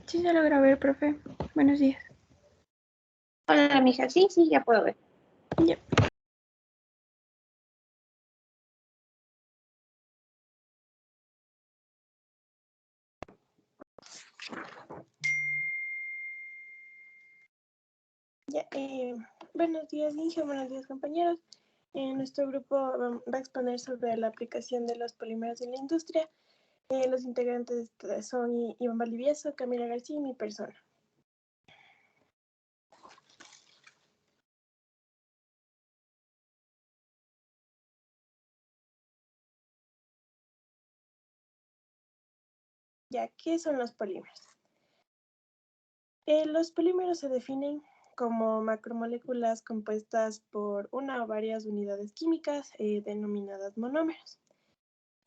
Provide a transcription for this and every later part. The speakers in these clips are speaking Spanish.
Sí, se logra ver, profe. Buenos días. Hola, mija. Sí, ya puedo ver. Ya. Ya, buenos días, Inge, buenos días, compañeros. Nuestro grupo va a exponer sobre la aplicación de los polímeros en la industria. Los integrantes son Iván Valdivieso, Camila García y mi persona. Ya, ¿qué son los polímeros? Los polímeros se definen como macromoléculas compuestas por una o varias unidades químicas denominadas monómeros.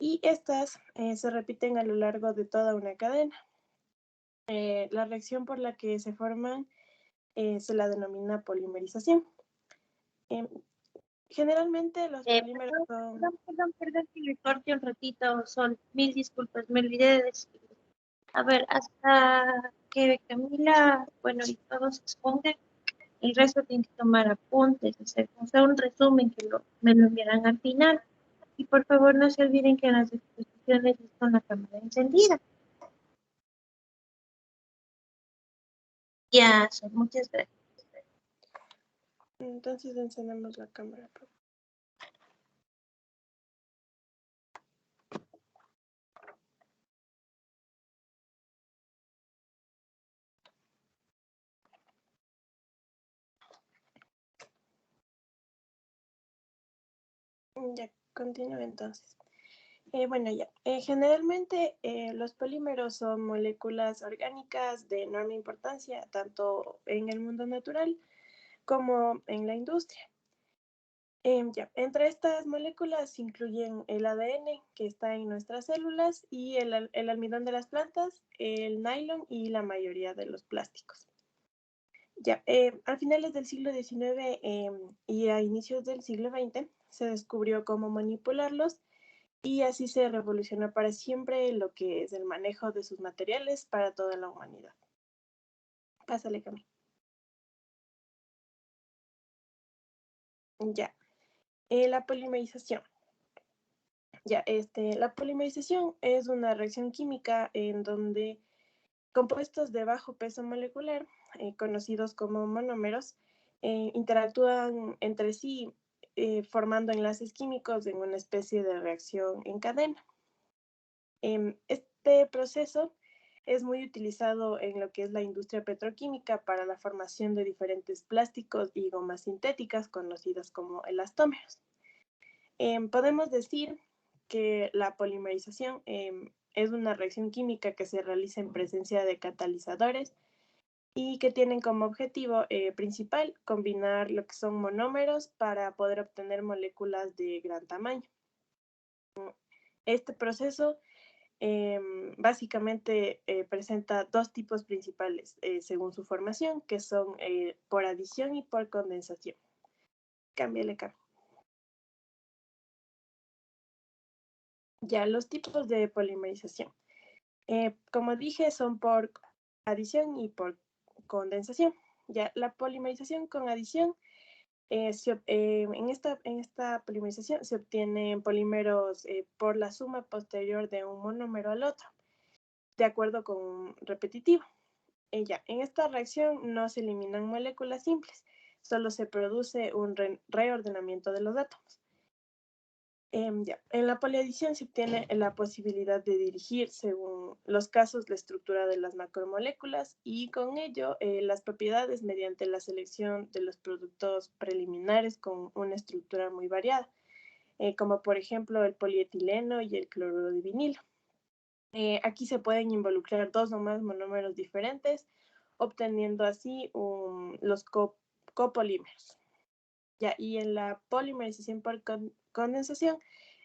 Y estas se repiten a lo largo de toda una cadena. La reacción por la que se forman se la denomina polimerización. Generalmente los polímeros son... Perdón que me corte un ratito, Sol. Mil disculpas, me olvidé de decir. A ver, hasta que Camila, bueno, y todos expongan, el resto tiene que tomar apuntes, hacer un resumen que me lo enviarán al final. Y por favor no se olviden que en las exposiciones está con la cámara encendida. Ya, Sol, muchas gracias. Entonces encendemos la cámara. Ya, continúo entonces. Bueno, ya. Generalmente los polímeros son moléculas orgánicas de enorme importancia, tanto en el mundo natural como en la industria. Ya. Entre estas moléculas se incluyen el ADN, que está en nuestras células, y el almidón de las plantas, el nylon y la mayoría de los plásticos. Ya, a finales del siglo XIX y a inicios del siglo XX se descubrió cómo manipularlos y así se revolucionó para siempre lo que es el manejo de sus materiales para toda la humanidad. Pásale, Camila. Ya, la polimerización. Ya, la polimerización es una reacción química en donde compuestos de bajo peso molecular, conocidos como monómeros, interactúan entre sí formando enlaces químicos en una especie de reacción en cadena. Este proceso es muy utilizado en lo que es la industria petroquímica para la formación de diferentes plásticos y gomas sintéticas conocidas como elastómeros. Podemos decir que la polimerización es una reacción química que se realiza en presencia de catalizadores y que tienen como objetivo principal combinar lo que son monómeros para poder obtener moléculas de gran tamaño. Este proceso básicamente presenta dos tipos principales según su formación, que son por adición y por condensación. Cámbiale. Ya, los tipos de polimerización. Como dije, son por adición y por condensación. Ya, la polimerización con adición, en esta polimerización se obtienen polímeros por la suma posterior de un monómero al otro, de acuerdo con un repetitivo. Ya, en esta reacción no se eliminan moléculas simples, solo se produce un reordenamiento de los átomos. Ya. En la poliadición se obtiene la posibilidad de dirigir, según los casos, la estructura de las macromoléculas y con ello las propiedades mediante la selección de los productos preliminares con una estructura muy variada, como por ejemplo el polietileno y el cloruro de vinilo. Aquí se pueden involucrar dos o más monómeros diferentes, obteniendo así los copolímeros. Ya, y en la polimerización por condensación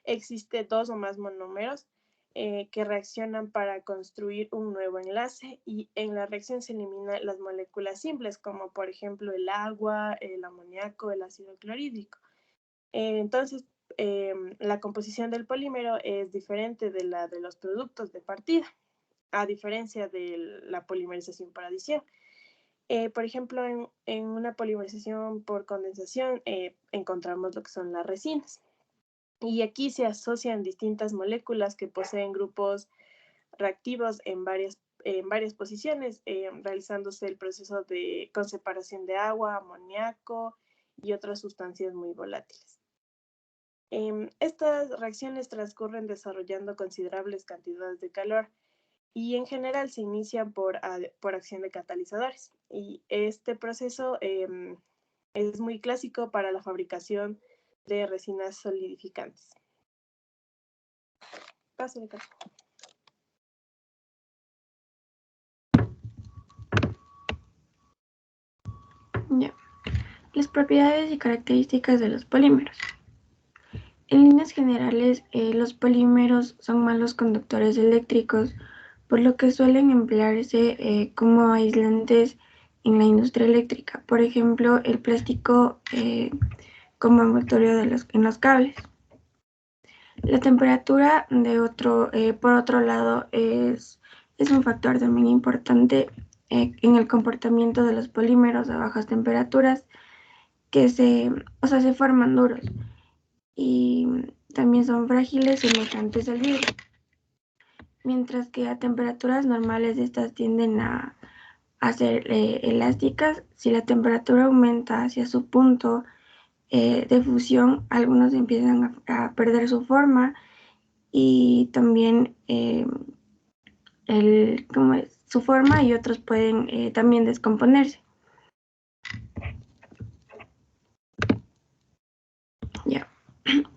existe dos o más monómeros que reaccionan para construir un nuevo enlace y en la reacción se eliminan las moléculas simples como por ejemplo el agua, el amoníaco, el ácido clorhídrico. Entonces, la composición del polímero es diferente de la de los productos de partida. a diferencia de la polimerización por adición. Por ejemplo, en una polimerización por condensación encontramos lo que son las resinas. Y aquí se asocian distintas moléculas que poseen grupos reactivos en varias posiciones, realizándose el proceso con separación de agua, amoníaco y otras sustancias muy volátiles. Estas reacciones transcurren desarrollando considerables cantidades de calor y en general se inician por acción de catalizadores. Y este proceso es muy clásico para la fabricación de resinas solidificantes. Pásale, Carlos. Ya. Las propiedades y características de los polímeros. En líneas generales, los polímeros son malos conductores eléctricos, por lo que suelen emplearse como aislantes en la industria eléctrica. Por ejemplo, el plástico como envoltorio en los cables. La temperatura, por otro lado, es un factor también importante en el comportamiento de los polímeros a bajas temperaturas que se forman duros y también son frágiles semejantes al vidrio. Mientras que a temperaturas normales estas tienden a ser elásticas. Si la temperatura aumenta hacia su punto de fusión, algunos empiezan a perder su forma y también su forma, y otros pueden también descomponerse. Ya.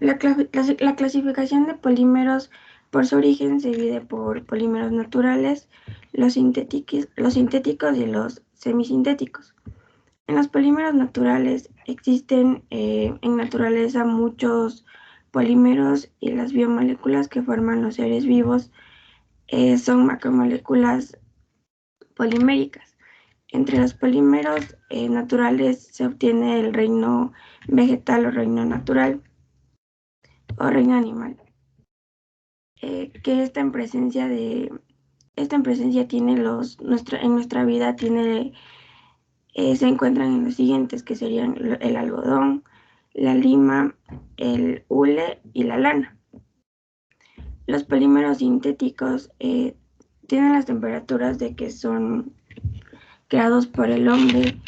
La clasificación de polímeros por su origen se divide por polímeros naturales, los sintéticos y los semisintéticos. En los polímeros naturales existen en naturaleza muchos polímeros, y las biomoléculas que forman los seres vivos son macromoléculas poliméricas. Entre los polímeros naturales se obtiene el reino vegetal o reino natural o reino animal, que esta en presencia tiene en nuestra vida se encuentran en los siguientes, que serían el algodón, la lima, el hule y la lana. Los polímeros sintéticos tienen las temperaturas de que son creados por el hombre,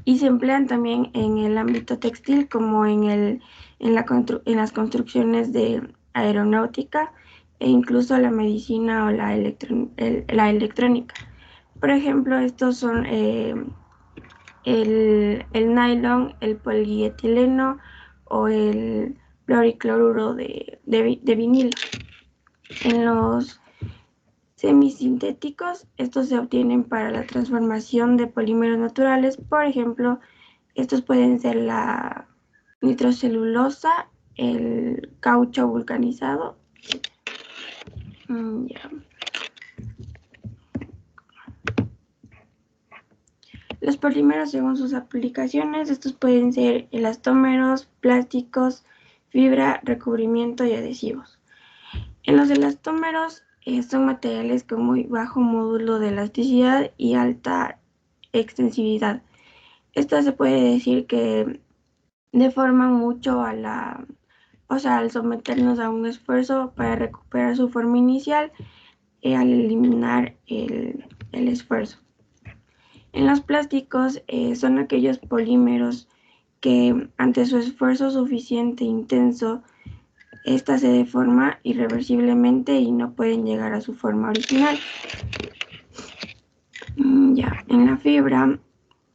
y se emplean también en el ámbito textil, como en las construcciones de aeronáutica e incluso la medicina o la electrónica. Por ejemplo, estos son el nylon, el polietileno o el pluricloruro de vinilo. En los semisintéticos, estos se obtienen para la transformación de polímeros naturales. Por ejemplo, estos pueden ser la nitrocelulosa, el caucho vulcanizado. Los polímeros, según sus aplicaciones, estos pueden ser elastómeros, plásticos, fibra, recubrimiento y adhesivos. En los elastómeros son materiales con muy bajo módulo de elasticidad y alta extensividad. Estas se puede decir que deforman mucho al someternos a un esfuerzo para recuperar su forma inicial al eliminar el esfuerzo. En los plásticos son aquellos polímeros que ante su esfuerzo suficiente intenso, esta se deforma irreversiblemente y no pueden llegar a su forma original. En la fibra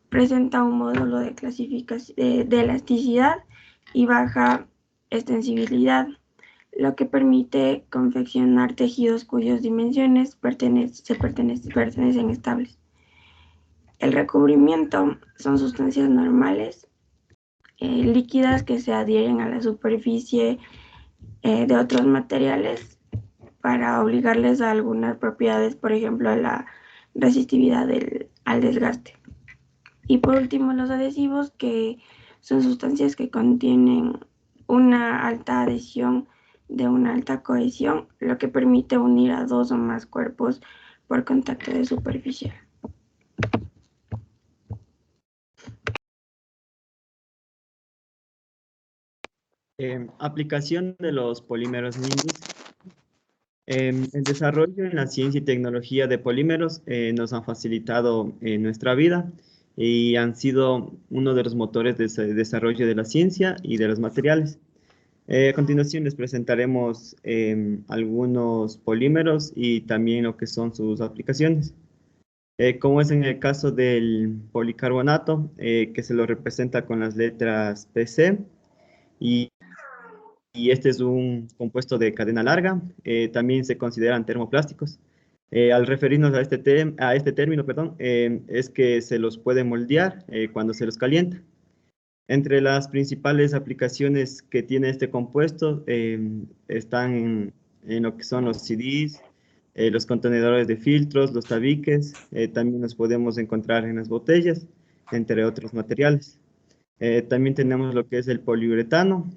presenta un módulo de elasticidad y baja extensibilidad, lo que permite confeccionar tejidos cuyas dimensiones pertenecen estables. El recubrimiento son sustancias normales, líquidas, que se adhieren a la superficie de otros materiales para obligarles a algunas propiedades, por ejemplo, a la resistividad al desgaste. Y por último, los adhesivos, que son sustancias que contienen una alta adhesión de una alta cohesión, lo que permite unir a dos o más cuerpos por contacto de superficial. Aplicación de los polímeros en la industria. El desarrollo en la ciencia y tecnología de polímeros nos han facilitado nuestra vida y han sido uno de los motores de desarrollo de la ciencia y de los materiales. A continuación les presentaremos algunos polímeros y también lo que son sus aplicaciones. Como es en el caso del policarbonato, que se lo representa con las letras PC, y este es un compuesto de cadena larga. También se consideran termoplásticos. Al referirnos a este término, perdón, es que se los puede moldear cuando se los calienta. Entre las principales aplicaciones que tiene este compuesto están en lo que son los CDs, los contenedores de filtros, los tabiques, también los podemos encontrar en las botellas, entre otros materiales. También tenemos lo que es el poliuretano,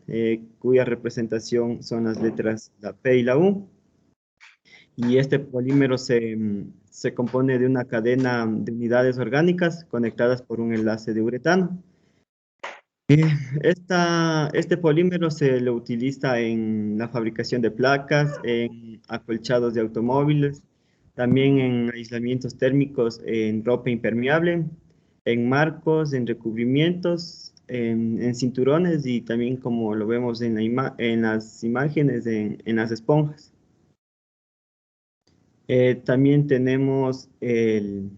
cuya representación son las letras la P y la U. Y este polímero se compone de una cadena de unidades orgánicas conectadas por un enlace de uretano. Este polímero se lo utiliza en la fabricación de placas, en acolchados de automóviles, también en aislamientos térmicos en ropa impermeable, en marcos, en recubrimientos, en cinturones y también como lo vemos en las imágenes, en las esponjas. También tenemos el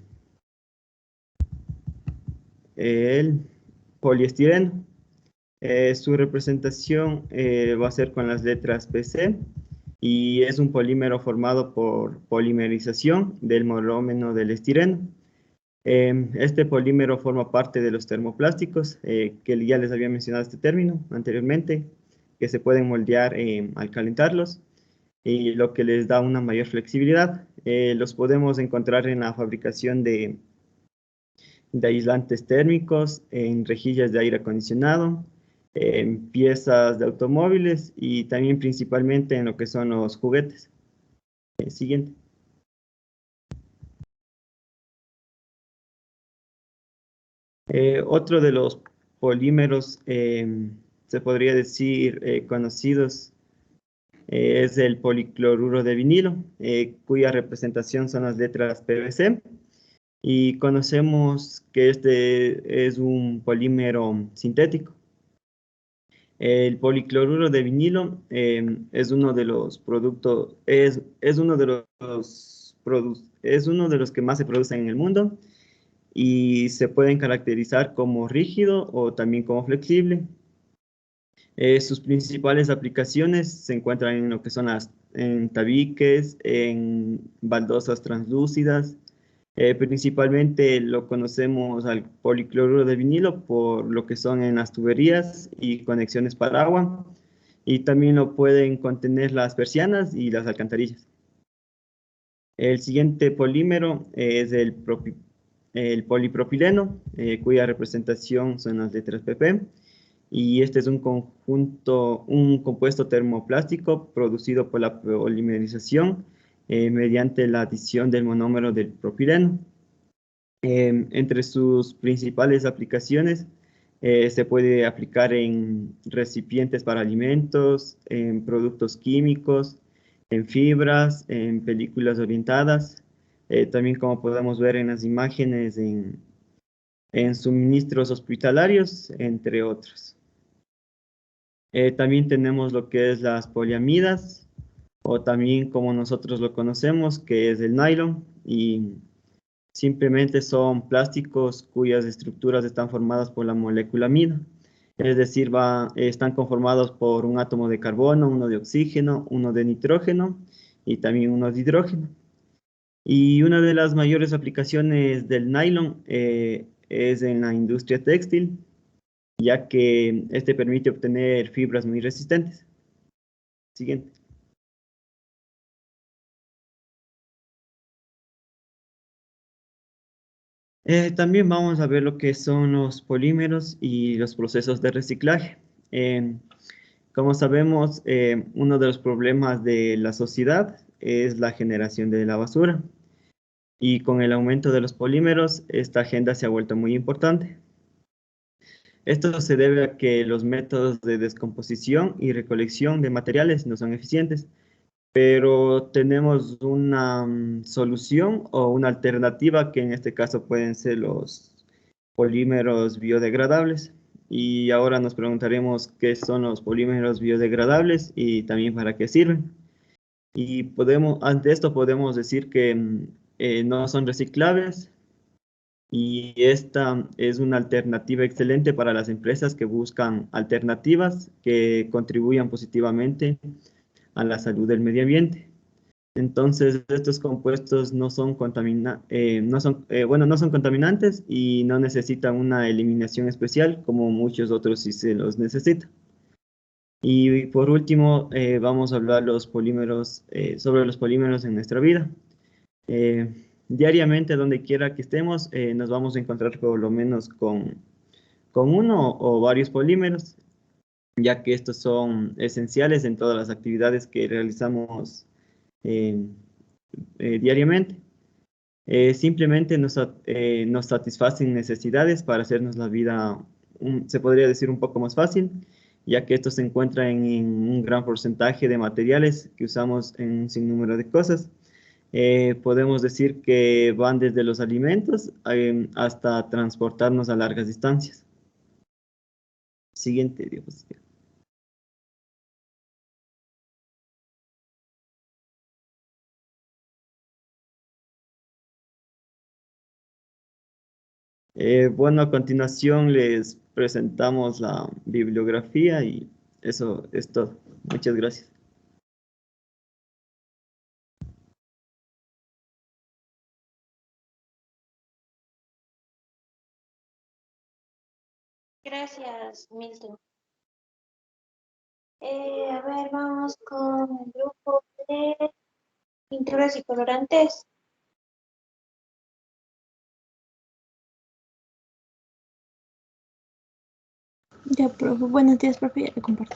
poliestireno. Su representación va a ser con las letras PC y es un polímero formado por polimerización del monómero del estireno. Este polímero forma parte de los termoplásticos, que ya les había mencionado este término anteriormente, que se pueden moldear al calentarlos y lo que les da una mayor flexibilidad. Los podemos encontrar en la fabricación de aislantes térmicos, en rejillas de aire acondicionado, en piezas de automóviles y también principalmente en lo que son los juguetes. Siguiente. Otro de los polímeros, se podría decir, conocidos, es el policloruro de vinilo, cuya representación son las letras PVC. Y conocemos que este es un polímero sintético. El policloruro de vinilo es uno de los productos, es uno de es uno de los que más se producen en el mundo y se pueden caracterizar como rígido o también como flexible. Sus principales aplicaciones se encuentran en lo que son en tabiques, en baldosas translúcidas. Principalmente lo conocemos al policloruro de vinilo por lo que son en las tuberías y conexiones para agua, y también lo pueden contener las persianas y las alcantarillas. El siguiente polímero es el polipropileno, cuya representación son las letras PP, y este es un compuesto termoplástico producido por la polimerización mediante la adición del monómero del propileno. Entre sus principales aplicaciones se puede aplicar en recipientes para alimentos, en productos químicos, en fibras, en películas orientadas, también como podemos ver en las imágenes en suministros hospitalarios, entre otros. También tenemos lo que es las poliamidas, o también como nosotros lo conocemos, que es el nylon, y simplemente son plásticos cuyas estructuras están formadas por la molécula amida. Es decir, están conformados por un átomo de carbono, uno de oxígeno, uno de nitrógeno y también uno de hidrógeno. Y una de las mayores aplicaciones del nylon es en la industria textil, ya que este permite obtener fibras muy resistentes. Siguiente. También vamos a ver lo que son los polímeros y los procesos de reciclaje. Como sabemos, uno de los problemas de la sociedad es la generación de la basura. Y con el aumento de los polímeros, esta agenda se ha vuelto muy importante. Esto se debe a que los métodos de descomposición y recolección de materiales no son eficientes, pero tenemos una solución o una alternativa que en este caso pueden ser los polímeros biodegradables. Y ahora nos preguntaremos qué son los polímeros biodegradables y también para qué sirven. Y ante esto podemos decir que no son reciclables, y esta es una alternativa excelente para las empresas que buscan alternativas que contribuyan positivamente a la salud del medio ambiente. Entonces, estos compuestos no son no son contaminantes y no necesitan una eliminación especial como muchos otros sí se los necesitan. Y por último, vamos a hablar sobre los polímeros en nuestra vida. Diariamente, donde quiera que estemos, nos vamos a encontrar por lo menos con uno o varios polímeros, ya que estos son esenciales en todas las actividades que realizamos diariamente. Simplemente nos satisfacen necesidades para hacernos la vida, se podría decir, un poco más fácil, ya que estos se encuentran en un gran porcentaje de materiales que usamos en un sinnúmero de cosas. Podemos decir que van desde los alimentos hasta transportarnos a largas distancias. Siguiente diapositiva. Bueno, a continuación les presentamos la bibliografía y eso es todo. Muchas gracias. Gracias, Milton. A ver, vamos con el grupo de pinturas y colorantes. Ya, profe. Buenos días, profe. Ya le comparto.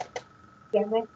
Ya, bueno.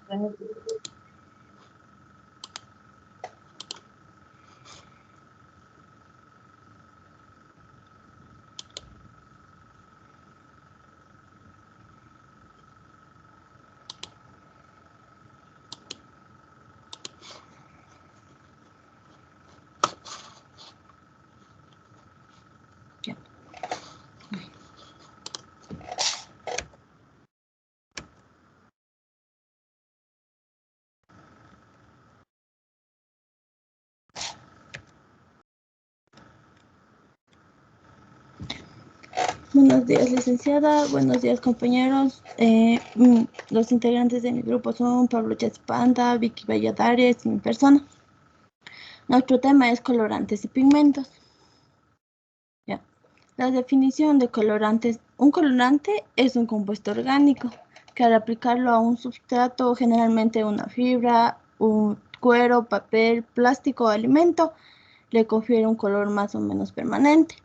Buenos días, licenciada. Buenos días, compañeros. Los integrantes de mi grupo son Pablo Chazpanda, Vicky Valladares y mi persona. Nuestro tema es colorantes y pigmentos. Ya. La definición de colorantes. Un colorante es un compuesto orgánico que al aplicarlo a un sustrato, generalmente una fibra, un cuero, papel, plástico o alimento, le confiere un color más o menos permanente.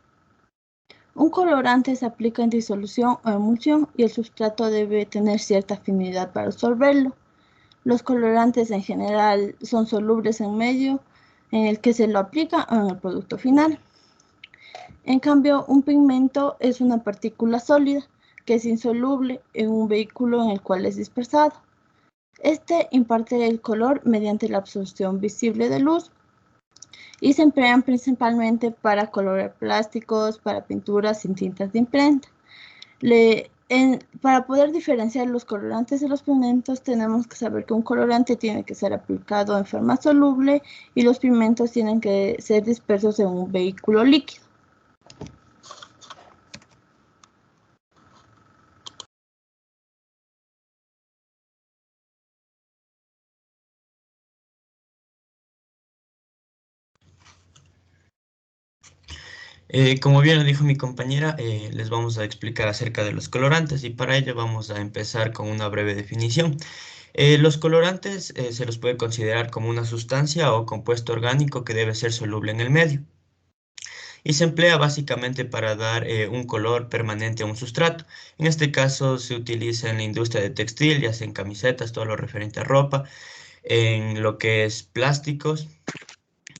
Un colorante se aplica en disolución o emulsión y el sustrato debe tener cierta afinidad para absorberlo. Los colorantes en general son solubles en medio en el que se lo aplica o en el producto final. En cambio, un pigmento es una partícula sólida que es insoluble en un vehículo en el cual es dispersado. Este imparte el color mediante la absorción visible de luz y se emplean principalmente para colorear plásticos, para pinturas sin tintas de imprenta. Para poder diferenciar los colorantes de los pigmentos, tenemos que saber que un colorante tiene que ser aplicado en forma soluble y los pigmentos tienen que ser dispersos en un vehículo líquido. Como bien lo dijo mi compañera, les vamos a explicar acerca de los colorantes y para ello vamos a empezar con una breve definición. Los colorantes se los puede considerar como una sustancia o compuesto orgánico que debe ser soluble en el medio. y se emplea básicamente para dar un color permanente a un sustrato. En este caso se utiliza en la industria de textil, ya sea en camisetas, todo lo referente a ropa, en lo que es plásticos.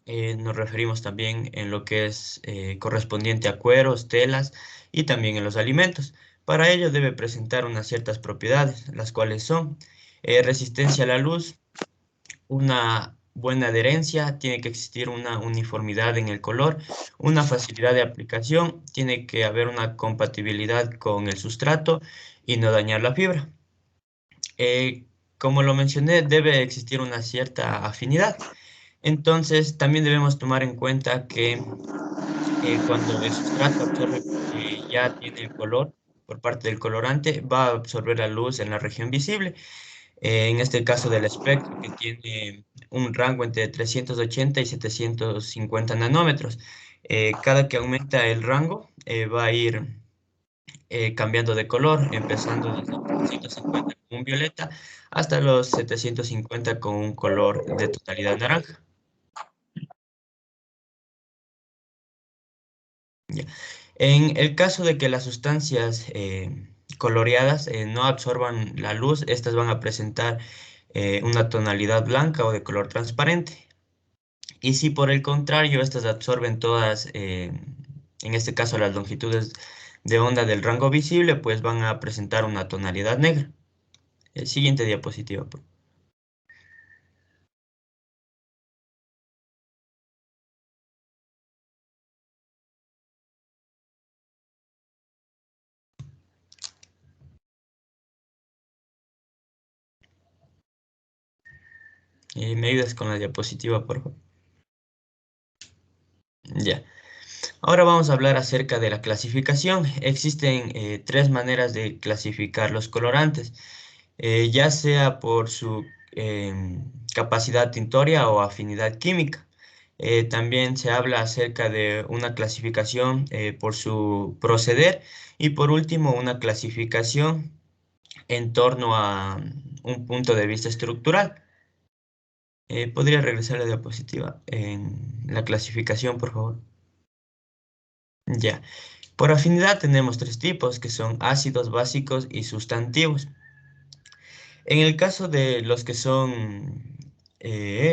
Nos referimos también en lo que es correspondiente a cueros, telas y también en los alimentos. Para ello debe presentar unas ciertas propiedades, las cuales son resistencia a la luz, una buena adherencia, tiene que existir una uniformidad en el color, una facilidad de aplicación, tiene que haber una compatibilidad con el sustrato y no dañar la fibra. Como lo mencioné, debe existir una cierta afinidad. Entonces, también debemos tomar en cuenta que cuando el sustrato absorbe, ya tiene el color por parte del colorante, va a absorber la luz en la región visible. En este caso del espectro, que tiene un rango entre 380 y 750 nanómetros. Cada que aumenta el rango, va a ir cambiando de color, empezando desde 350 con un violeta hasta los 750 con un color de tonalidad naranja. Ya. En el caso de que las sustancias coloreadas no absorban la luz, estas van a presentar una tonalidad blanca o de color transparente. Y si por el contrario estas absorben todas, en este caso las longitudes de onda del rango visible, pues van a presentar una tonalidad negra. Siguiente diapositiva, por favor. ¿Me ayudas con la diapositiva, por favor? Ya. Ahora vamos a hablar acerca de la clasificación. Existen tres maneras de clasificar los colorantes, ya sea por su capacidad tintoria o afinidad química. También se habla acerca de una clasificación por su proceder y por último una clasificación en torno a un punto de vista estructural. ¿Podría regresar la diapositiva en la clasificación, por favor? Ya. Por afinidad tenemos tres tipos que son ácidos, básicos y sustantivos. En el caso de los que son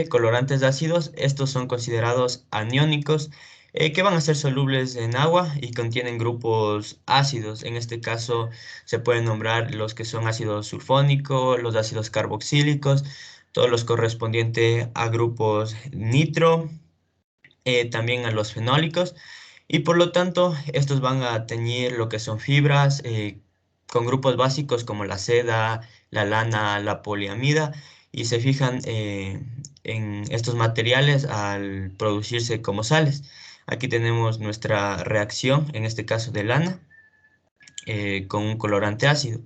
colorantes ácidos, estos son considerados aniónicos, que van a ser solubles en agua y contienen grupos ácidos. En este caso se pueden nombrar los que son ácido sulfónico, los ácidos carboxílicos, todos los correspondientes a grupos nitro, también a los fenólicos. Y por lo tanto, estos van a teñir lo que son fibras con grupos básicos como la seda, la lana, la poliamida, y se fijan en estos materiales al producirse como sales. Aquí tenemos nuestra reacción, en este caso de lana, con un colorante ácido.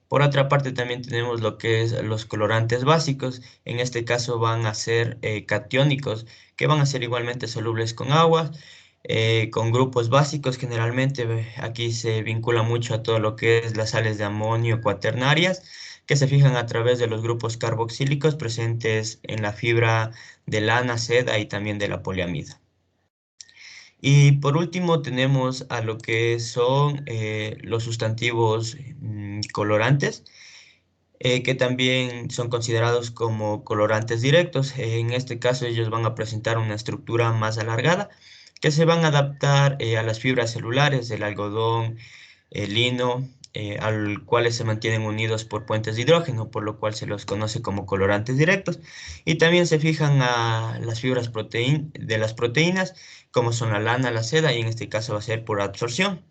Por otra parte, también tenemos lo que es los colorantes básicos. En este caso van a ser catiónicos, que van a ser igualmente solubles con agua, con grupos básicos. Generalmente aquí se vincula mucho a todo lo que es las sales de amonio cuaternarias, que se fijan a través de los grupos carboxílicos presentes en la fibra de lana, seda y también de la poliamida. Y por último tenemos a lo que son los sustantivos colorantes, que también son considerados como colorantes directos. En este caso ellos van a presentar una estructura más alargada que se van a adaptar a las fibras celulares del algodón, el lino, al cuales se mantienen unidos por puentes de hidrógeno, por lo cual se los conoce como colorantes directos. Y también se fijan a las fibras de las proteínas, como son la lana, la seda, y en este caso va a ser por absorción.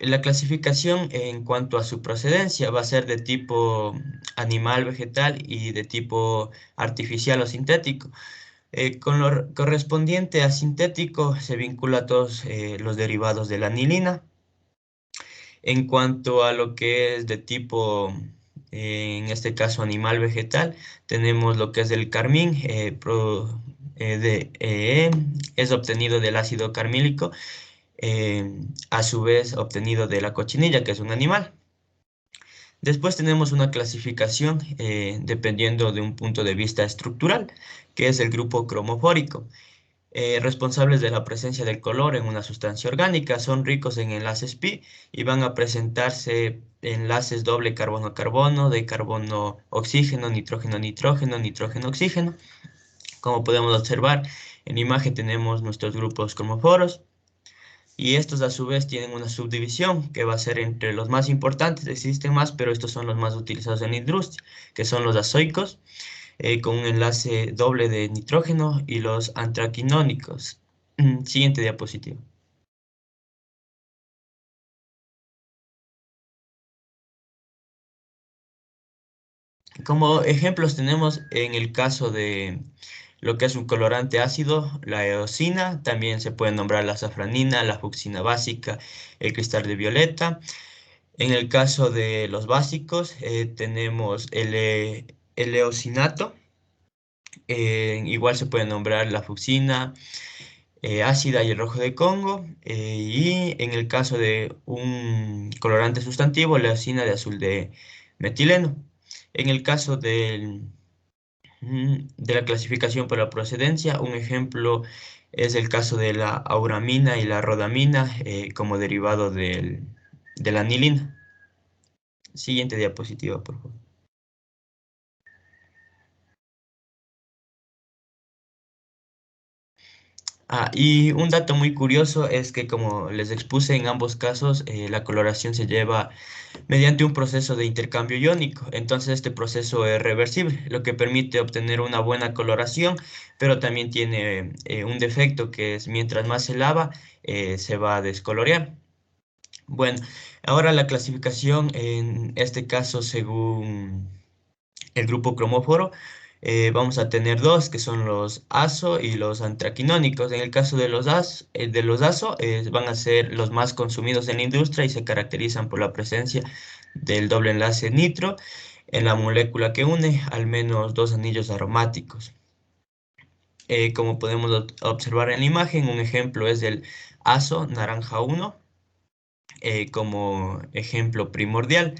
La clasificación en cuanto a su procedencia va a ser de tipo animal, vegetal y de tipo artificial o sintético. Con lo correspondiente a sintético se vincula a todos los derivados de la anilina. En cuanto a lo que es de tipo, en este caso animal, vegetal, tenemos lo que es el carmín, es obtenido del ácido carmílico, a su vez obtenido de la cochinilla, que es un animal. Después tenemos una clasificación dependiendo de un punto de vista estructural, que es el grupo cromofórico. responsables de la presencia del color en una sustancia orgánica. Son ricos en enlaces pi y van a presentarse enlaces doble carbono-carbono, de carbono-oxígeno, nitrógeno-nitrógeno, nitrógeno-oxígeno. Como podemos observar, en imagen tenemos nuestros grupos cromoforos. Y estos a su vez tienen una subdivisión que va a ser entre los más importantes, existen más, pero estos son los más utilizados en la industria, que son los azoicos, con un enlace doble de nitrógeno, y los antraquinónicos. Siguiente diapositiva. Como ejemplos tenemos en el caso de lo que es un colorante ácido, la eosina, también se puede nombrar la safranina, la fucsina básica, el cristal de violeta. En el caso de los básicos, tenemos el eosinato, igual se puede nombrar la fucsina ácida y el rojo de Congo, y en el caso de un colorante sustantivo, la eosina de azul de metileno. En el caso de la clasificación por la procedencia, un ejemplo es el caso de la auramina y la rodamina como derivado de la anilina. Siguiente diapositiva, por favor. Y un dato muy curioso es que, como les expuse, en ambos casos la coloración se lleva mediante un proceso de intercambio iónico. Entonces este proceso es reversible, lo que permite obtener una buena coloración, pero también tiene un defecto, que es mientras más se lava, se va a descolorear. Bueno, ahora la clasificación en este caso según el grupo cromóforo. Vamos a tener dos, que son los azo y los antraquinónicos. En el caso de los azo, van a ser los más consumidos en la industria y se caracterizan por la presencia del doble enlace nitro en la molécula que une al menos dos anillos aromáticos. Como podemos observar en la imagen, un ejemplo es el azo naranja 1 como ejemplo primordial.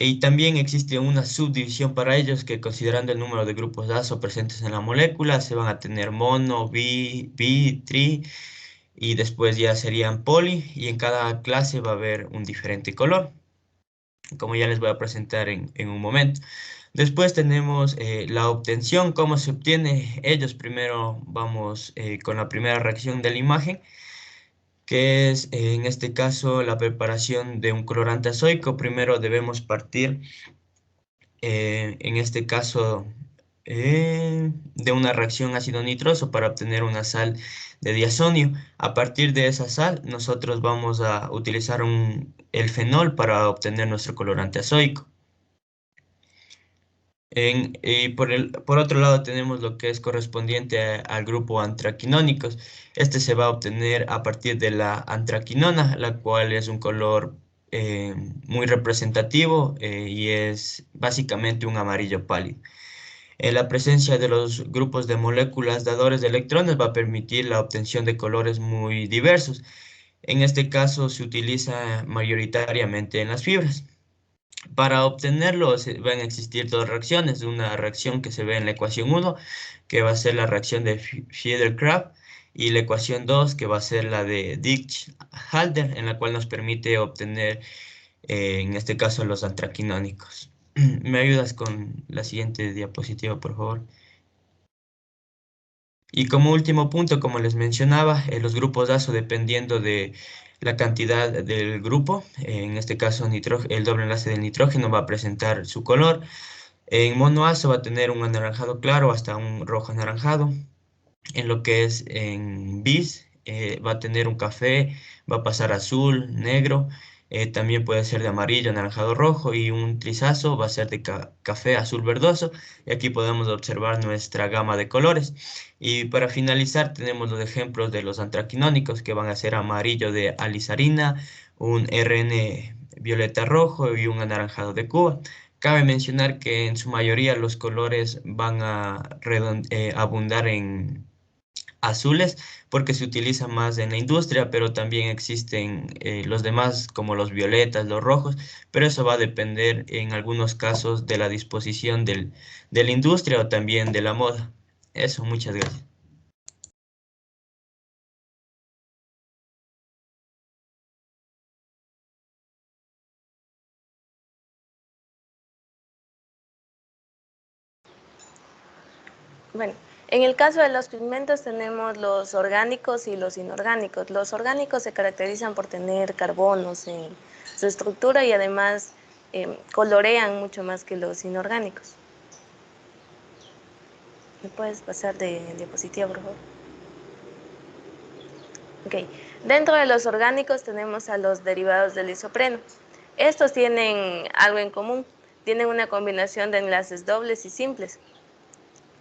Y también existe una subdivisión para ellos, que, considerando el número de grupos de azo presentes en la molécula, se van a tener mono, tri, y después ya serían poli, y en cada clase va a haber un diferente color, como ya les voy a presentar en un momento. Después tenemos la obtención. ¿Cómo se obtiene? Ellos primero vamos con la primera reacción de la imagen, que es en este caso la preparación de un colorante azoico. Primero debemos partir en este caso de una reacción ácido nitroso para obtener una sal de diazonio. A partir de esa sal nosotros vamos a utilizar el fenol para obtener nuestro colorante azoico. Y por otro lado tenemos lo que es correspondiente al grupo antraquinónicos. Este se va a obtener a partir de la antraquinona, la cual es un color muy representativo y es básicamente un amarillo pálido. La presencia de los grupos de moléculas dadores de electrones va a permitir la obtención de colores muy diversos. En este caso se utiliza mayoritariamente en las fibras. Para obtenerlo van a existir dos reacciones. Una reacción que se ve en la ecuación 1, que va a ser la reacción de Fiedler-Crafts, y la ecuación 2, que va a ser la de Dietrich-Halder, en la cual nos permite obtener, en este caso, los antraquinónicos. ¿Me ayudas con la siguiente diapositiva, por favor? Y como último punto, como les mencionaba, los grupos de azo, dependiendo de la cantidad del grupo, en este caso el doble enlace del nitrógeno va a presentar su color. En monoazo va a tener un anaranjado claro hasta un rojo anaranjado. En lo que es en bis, va a tener un café, va a pasar a azul, negro, también puede ser de amarillo, anaranjado, rojo, y un trisazo va a ser de café, azul, verdoso, y aquí podemos observar nuestra gama de colores. Y para finalizar tenemos los ejemplos de los antraquinónicos, que van a ser amarillo de alizarina, un RN violeta rojo y un anaranjado de Cuba. Cabe mencionar que en su mayoría los colores van a abundar en azules, porque se utiliza más en la industria, pero también existen los demás, como los violetas, los rojos, pero eso va a depender en algunos casos de la disposición de la industria o también de la moda. Eso, muchas gracias. Bueno, en el caso de los pigmentos tenemos los orgánicos y los inorgánicos. Los orgánicos se caracterizan por tener carbonos en su estructura y además colorean mucho más que los inorgánicos. ¿Me puedes pasar de diapositiva, por favor? Ok. Dentro de los orgánicos tenemos a los derivados del isopreno. Estos tienen algo en común. Tienen una combinación de enlaces dobles y simples.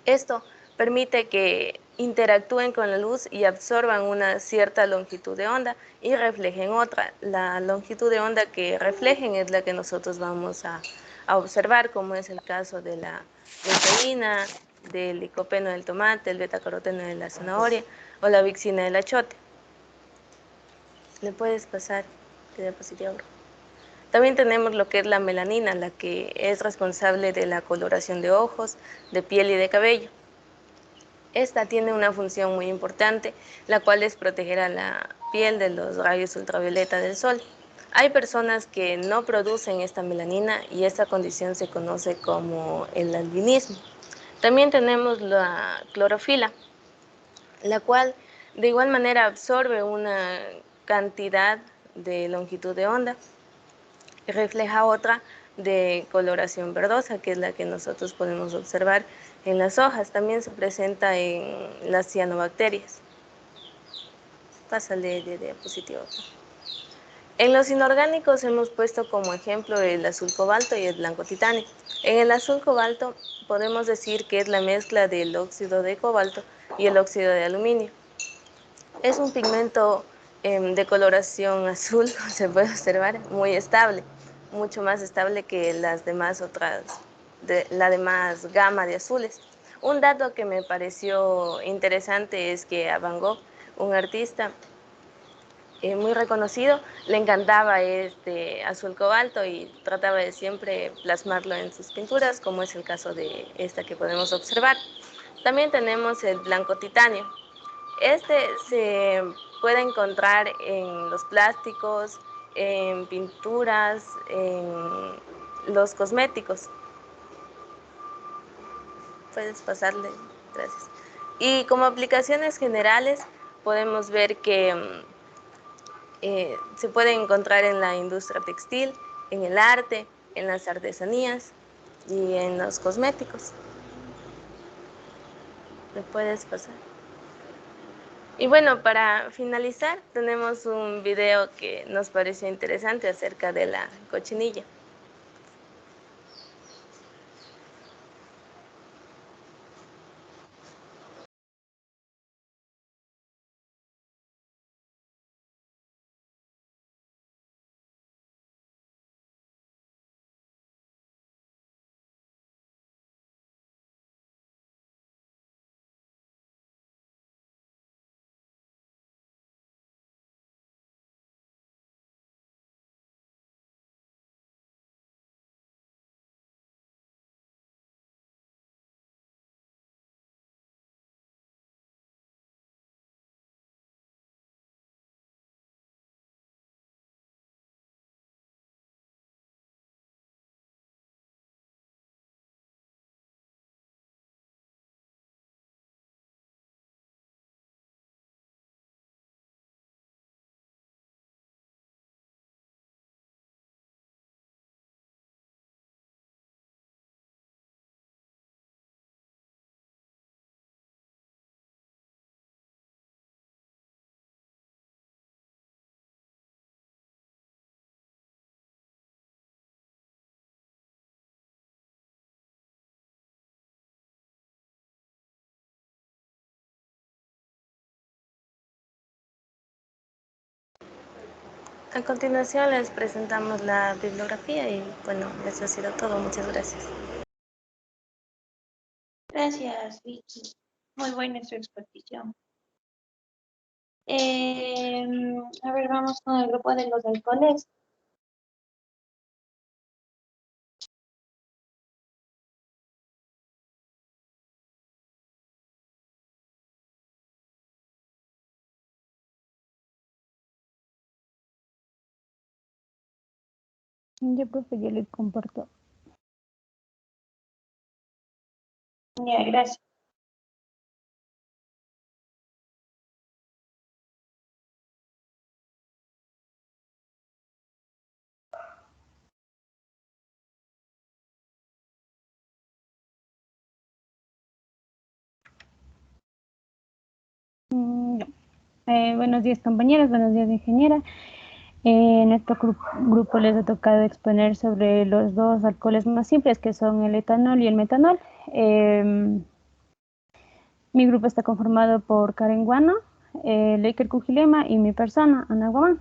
Esto permite que interactúen con la luz y absorban una cierta longitud de onda y reflejen otra. La longitud de onda que reflejen es la que nosotros vamos a observar, como es el caso de la luteína, del licopeno del tomate, el betacaroteno de la zanahoria o la vixina del achiote. ¿Le puedes pasar de diapositiva? También tenemos lo que es la melanina, la que es responsable de la coloración de ojos, de piel y de cabello. Esta tiene una función muy importante, la cual es proteger a la piel de los rayos ultravioleta del sol. Hay personas que no producen esta melanina y esta condición se conoce como el albinismo. También tenemos la clorofila, la cual de igual manera absorbe una cantidad de longitud de onda y refleja otra de coloración verdosa, que es la que nosotros podemos observar en las hojas. También se presenta en las cianobacterias. Pásale de diapositiva. En los inorgánicos hemos puesto como ejemplo el azul cobalto y el blanco titanio. En el azul cobalto podemos decir que es la mezcla del óxido de cobalto y el óxido de aluminio. Es un pigmento de coloración azul, como se puede observar, muy estable, mucho más estable que las demás la demás gama de azules. Un dato que me pareció interesante es que a Van Gogh, un artista muy reconocido, le encantaba este azul cobalto y trataba de siempre plasmarlo en sus pinturas, como es el caso de esta que podemos observar. También tenemos el blanco titanio. Este se puede encontrar en los plásticos, en pinturas, en los cosméticos. Puedes pasarle, gracias. Y como aplicaciones generales podemos ver que se puede encontrar en la industria textil, en el arte, en las artesanías y en los cosméticos. ¿Me puedes pasar? Y bueno, para finalizar, tenemos un video que nos pareció interesante acerca de la cochinilla. A continuación les presentamos la bibliografía y bueno, eso ha sido todo. Muchas gracias. Gracias, Vicky. Muy buena su exposición. A ver, vamos con el grupo de los alcoholes. Ya, profe, yo le comparto. Ya, gracias. Buenos días, compañeros, buenos días, ingeniera. En este grupo les ha tocado exponer sobre los dos alcoholes más simples, que son el etanol y el metanol. Mi grupo está conformado por Karen Guano, Leiker Cujilema y mi persona, Ana Guamán.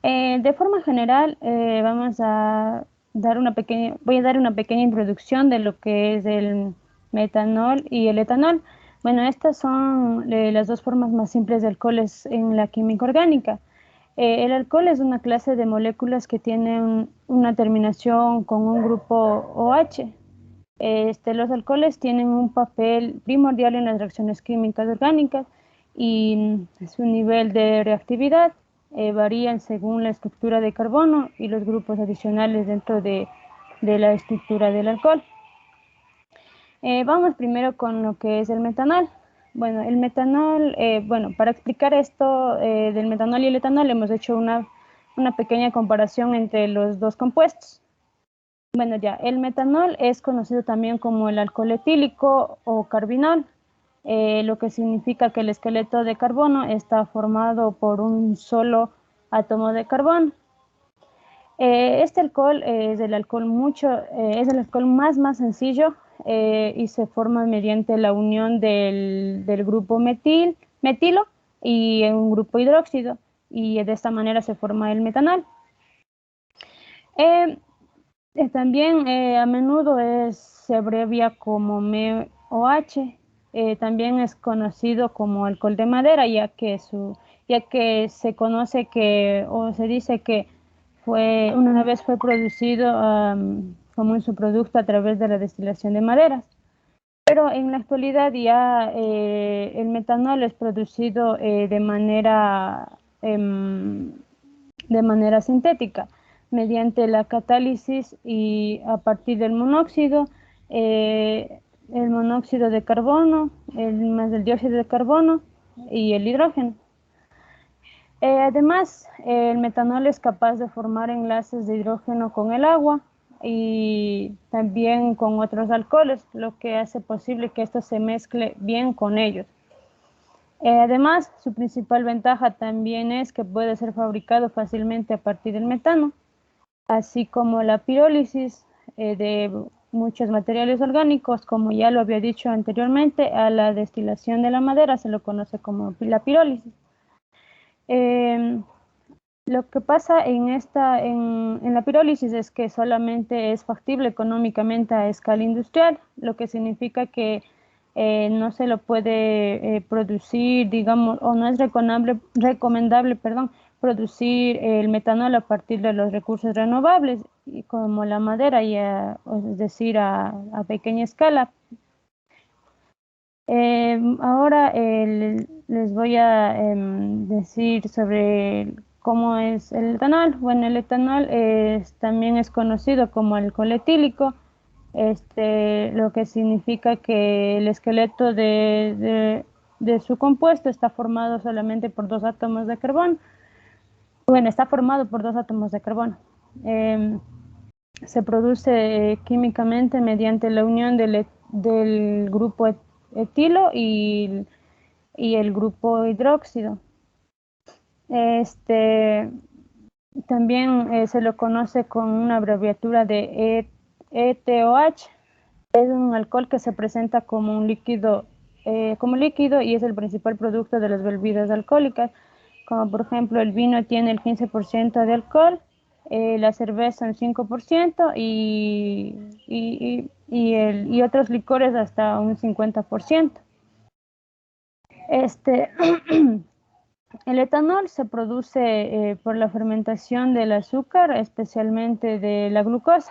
De forma general, voy a dar una pequeña introducción de lo que es el metanol y el etanol. Bueno, estas son las dos formas más simples de alcoholes en la química orgánica. El alcohol es una clase de moléculas que tienen una terminación con un grupo OH. Los alcoholes tienen un papel primordial en las reacciones químicas orgánicas y su nivel de reactividad varían según la estructura de carbono y los grupos adicionales dentro de la estructura del alcohol. Vamos primero con lo que es el metanol. Bueno, el metanol, para explicar esto del metanol y el etanol hemos hecho una pequeña comparación entre los dos compuestos. Bueno, ya, el metanol es conocido también como el alcohol etílico o carbinol, lo que significa que el esqueleto de carbono está formado por un solo átomo de carbono. Este alcohol es el alcohol más sencillo y se forma mediante la unión del grupo metilo y un grupo hidróxido, y de esta manera se forma el metanol. También a menudo se abrevia como MOH. También es conocido como alcohol de madera, ya que se conoce o se dice que una vez fue producido como un subproducto a través de la destilación de maderas. Pero en la actualidad ya el metanol es producido de manera sintética, mediante la catálisis y a partir del monóxido, el monóxido de carbono, más el dióxido de carbono y el hidrógeno. Además, el metanol es capaz de formar enlaces de hidrógeno con el agua y también con otros alcoholes, lo que hace posible que esto se mezcle bien con ellos. Además, su principal ventaja también es que puede ser fabricado fácilmente a partir del metano, así como la pirólisis de muchos materiales orgánicos, como ya lo había dicho anteriormente, a la destilación de la madera se lo conoce como la pirólisis. Lo que pasa en la pirólisis es que solamente es factible económicamente a escala industrial, lo que significa que no se lo puede producir, digamos, o no es recomendable, producir el metanol a partir de los recursos renovables, como la madera, es decir, a pequeña escala. Ahora les voy a decir sobre cómo es el etanol. Bueno, el etanol también es conocido como alcohol etílico, lo que significa que el esqueleto de su compuesto está formado solamente por dos átomos de carbono. Bueno, está formado por dos átomos de carbono. Se produce químicamente mediante la unión del grupo etilo y el grupo hidróxido. También se lo conoce con una abreviatura de ETOH. Es un alcohol que se presenta como un líquido, y es el principal producto de las bebidas alcohólicas, como por ejemplo el vino tiene el 15% de alcohol, la cerveza un 5% y otros licores hasta un 50%. El etanol se produce por la fermentación del azúcar, especialmente de la glucosa.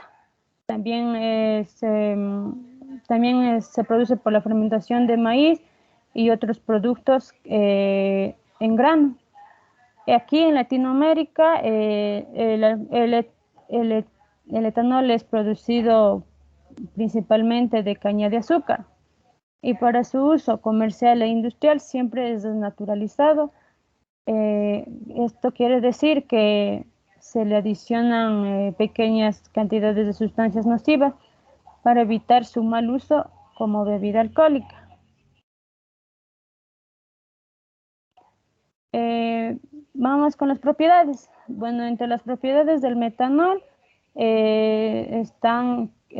También se produce por la fermentación de maíz y otros productos en grano. Aquí en Latinoamérica el etanol es producido principalmente de caña de azúcar y para su uso comercial e industrial siempre es desnaturalizado. Esto quiere decir que se le adicionan pequeñas cantidades de sustancias nocivas para evitar su mal uso como bebida alcohólica. Vamos con las propiedades. Bueno, entre las propiedades del metanol el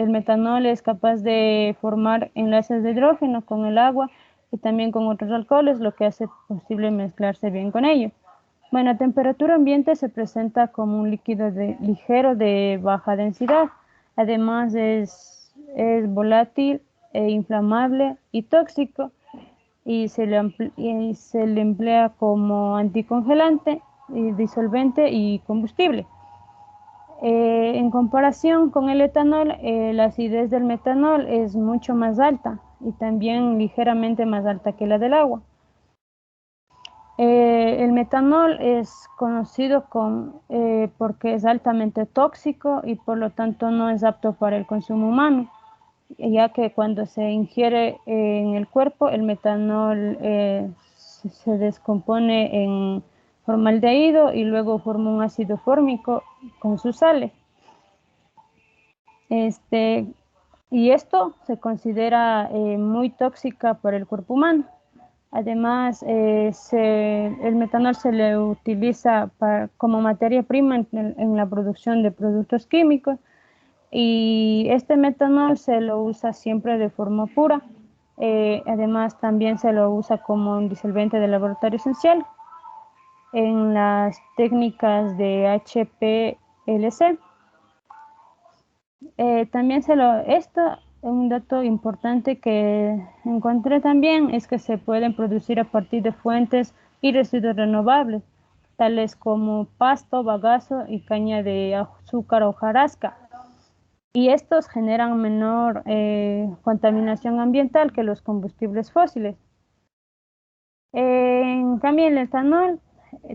metanol es capaz de formar enlaces de hidrógeno con el agua y también con otros alcoholes, lo que hace posible mezclarse bien con ello. Bueno, a temperatura ambiente se presenta como un líquido ligero de baja densidad. Además es volátil e inflamable y tóxico, y se le emplea como anticongelante, disolvente y combustible. En comparación con el etanol, la acidez del metanol es mucho más alta y también ligeramente más alta que la del agua. El metanol es conocido porque es altamente tóxico y por lo tanto no es apto para el consumo humano, ya que cuando se ingiere en el cuerpo, el metanol se descompone en formaldehído y luego forma un ácido fórmico con sus sales. Y esto se considera muy tóxica para el cuerpo humano. Además, el metanol se le utiliza como materia prima en la producción de productos químicos, y este metanol se lo usa siempre de forma pura. Además, también se lo usa como un disolvente de laboratorio esencial en las técnicas de HPLC. También un dato importante que encontré también es que se pueden producir a partir de fuentes y residuos renovables, tales como pasto, bagazo y caña de azúcar o hojarasca. Y estos generan menor contaminación ambiental que los combustibles fósiles. En cambio, el etanol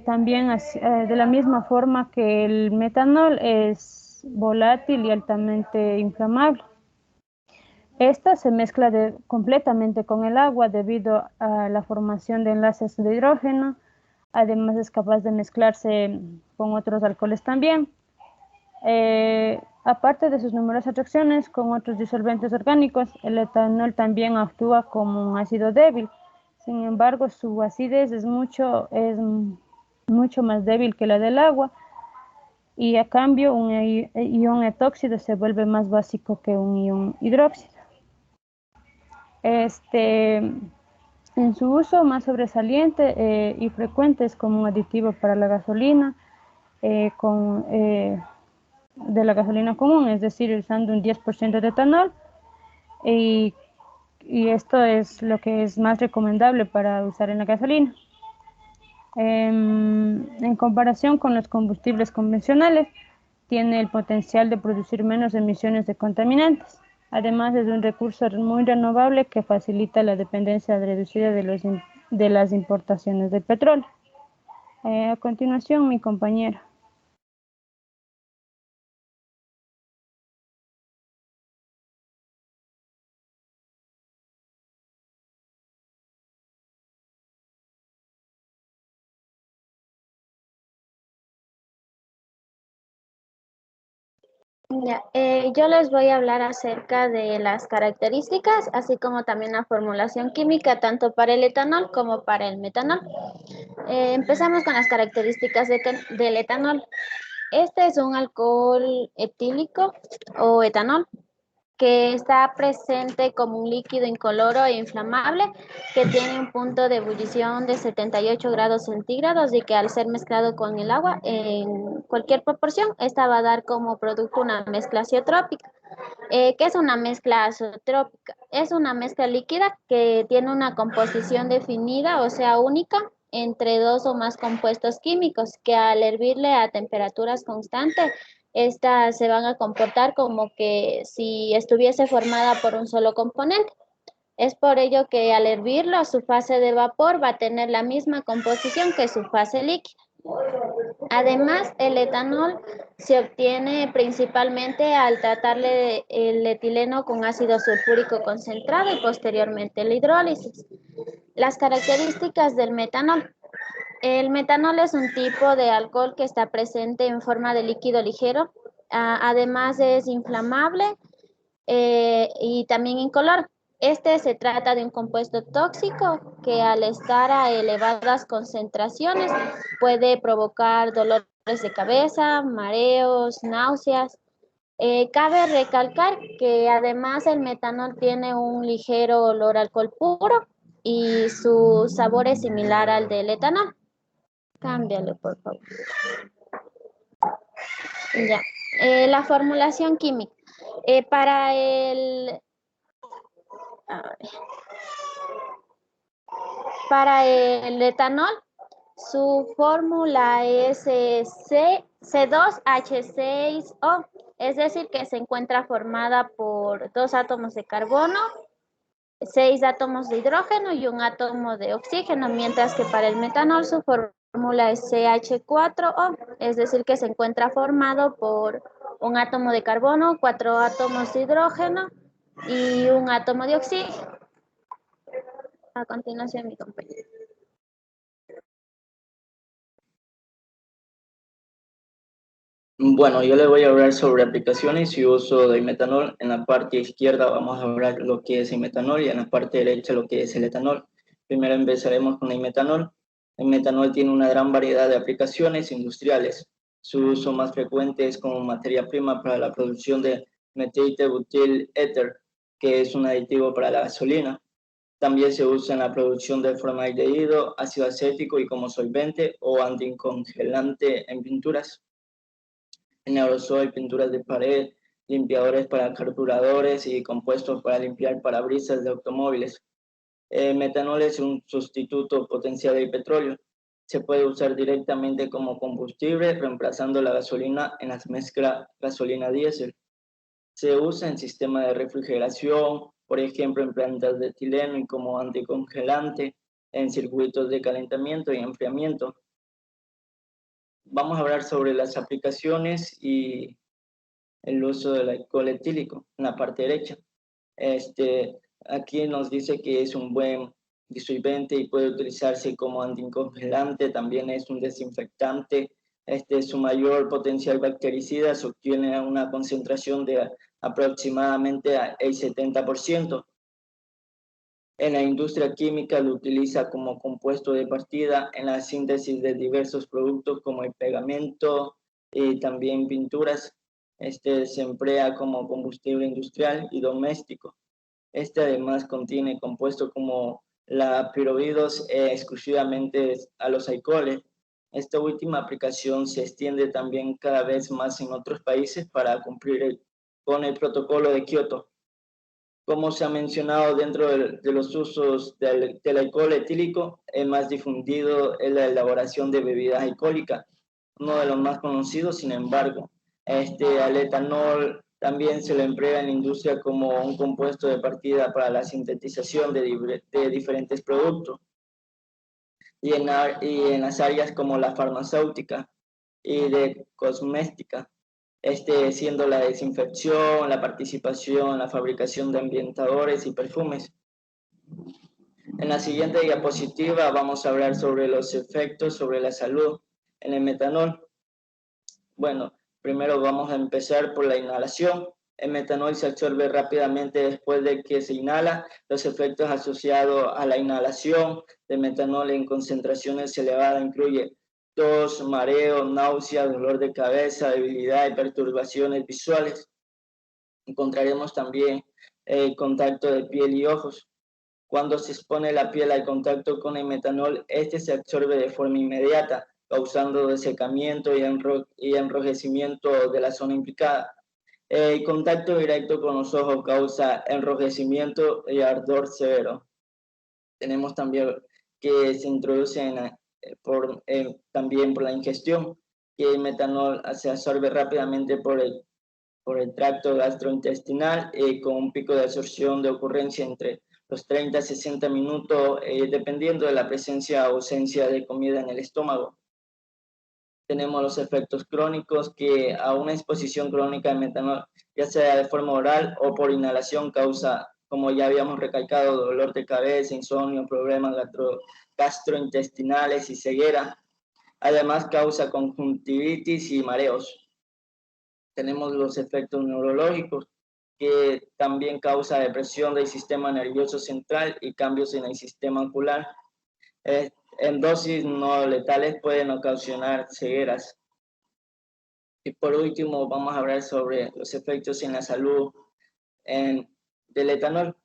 también de la misma forma que el metanol es volátil y altamente inflamable. Esta se mezcla completamente con el agua debido a la formación de enlaces de hidrógeno. Además es capaz de mezclarse con otros alcoholes también. Aparte de sus numerosas reacciones con otros disolventes orgánicos, el etanol también actúa como un ácido débil. Sin embargo, su acidez es mucho más débil que la del agua, y a cambio un ion etóxido se vuelve más básico que un ion hidróxido. En su uso más sobresaliente y frecuente es como un aditivo para la gasolina, de la gasolina común, es decir, usando un 10% de etanol, y esto es lo que es más recomendable para usar en la gasolina. En comparación con los combustibles convencionales, tiene el potencial de producir menos emisiones de contaminantes. Además, es un recurso muy renovable que facilita la dependencia reducida de las importaciones de petróleo. A continuación, mi compañera. Yo les voy a hablar acerca de las características, así como también la formulación química, tanto para el etanol como para el metanol. Empezamos con las características del etanol. Este es un alcohol etílico o etanol que está presente como un líquido incoloro e inflamable, que tiene un punto de ebullición de 78 grados centígrados y que al ser mezclado con el agua en cualquier proporción, esta va a dar como producto una mezcla azeotrópica. ¿Qué es una mezcla azeotrópica? Es una mezcla líquida que tiene una composición definida, o sea, única, entre dos o más compuestos químicos que al hervirle a temperaturas constantes, estas se van a comportar como que si estuviese formada por un solo componente. Es por ello que al hervirlo, su fase de vapor va a tener la misma composición que su fase líquida. Además, el etanol se obtiene principalmente al tratarle el etileno con ácido sulfúrico concentrado y posteriormente la hidrólisis. Las características del metanol. El metanol es un tipo de alcohol que está presente en forma de líquido ligero. Además es inflamable y también incoloro. Este se trata de un compuesto tóxico que al estar a elevadas concentraciones puede provocar dolores de cabeza, mareos, náuseas. Cabe recalcar que además el metanol tiene un ligero olor a alcohol puro y su sabor es similar al del etanol. Cámbialo, por favor. Ya. La formulación química. Para el etanol, su fórmula es C2H6O, es decir, que se encuentra formada por 2 átomos de carbono, 6 átomos de hidrógeno y 1 átomo de oxígeno, mientras que para el metanol su fórmula es CH4O, es decir, que se encuentra formado por 1 átomo de carbono, 4 átomos de hidrógeno y 1 átomo de oxígeno. A continuación, mi compañero. Bueno, yo le voy a hablar sobre aplicaciones y uso del metanol. En la parte izquierda vamos a hablar lo que es el metanol y en la parte derecha lo que es el etanol. Primero empezaremos con el metanol. El metanol tiene una gran variedad de aplicaciones industriales. Su uso más frecuente es como materia prima para la producción de metilbutil éter, que es un aditivo para la gasolina. También se usa en la producción de formaldehído, ácido acético y como solvente o anticongelante en pinturas. En aerosol, pinturas de pared, limpiadores para carburadores y compuestos para limpiar parabrisas de automóviles. Metanol es un sustituto potencial del petróleo. Se puede usar directamente como combustible, reemplazando la gasolina en las mezclas gasolina-diésel. Se usa en sistemas de refrigeración, por ejemplo, en plantas de etileno y como anticongelante, en circuitos de calentamiento y enfriamiento. Vamos a hablar sobre las aplicaciones y el uso del alcohol etílico en la parte derecha. Aquí nos dice que es un buen disolvente y puede utilizarse como anticongelante, también es un desinfectante. Su mayor potencial bactericida se obtiene a una concentración de aproximadamente el 70%. En la industria química lo utiliza como compuesto de partida en la síntesis de diversos productos como el pegamento y también pinturas. Se emplea como combustible industrial y doméstico. Además contiene compuestos como la piruvidos exclusivamente a los alcoholes. Esta última aplicación se extiende también cada vez más en otros países para cumplir con el protocolo de Kioto. Como se ha mencionado dentro de los usos del alcohol etílico, el más difundido es la elaboración de bebidas alcohólicas, uno de los más conocidos, sin embargo. Al etanol también se lo emplea en la industria como un compuesto de partida para la sintetización de diferentes productos y en las áreas como la farmacéutica y de cosmética. Siendo la desinfección, la participación, la fabricación de ambientadores y perfumes. En la siguiente diapositiva vamos a hablar sobre los efectos sobre la salud en el metanol. Bueno, primero vamos a empezar por la inhalación. El metanol se absorbe rápidamente después de que se inhala. Los efectos asociados a la inhalación de metanol en concentraciones elevadas incluye tos, mareo, náusea, dolor de cabeza, debilidad y perturbaciones visuales. Encontraremos también el contacto de piel y ojos. Cuando se expone la piel al contacto con el metanol, se absorbe de forma inmediata, causando desecamiento y enrojecimiento de la zona implicada. El contacto directo con los ojos causa enrojecimiento y ardor severo. Tenemos también que se introduce también por la ingestión, que el metanol se absorbe rápidamente por el tracto gastrointestinal con un pico de absorción de ocurrencia entre los 30 a 60 minutos, dependiendo de la presencia o ausencia de comida en el estómago. Tenemos los efectos crónicos, que a una exposición crónica de metanol, ya sea de forma oral o por inhalación, causa, como ya habíamos recalcado, dolor de cabeza, insomnio, problemas gastrointestinales y ceguera. Además causa conjuntivitis y mareos. Tenemos los efectos neurológicos, que también causa depresión del sistema nervioso central y cambios en el sistema ocular. En dosis no letales pueden ocasionar cegueras. Y por último, vamos a hablar sobre los efectos en la salud del etanol.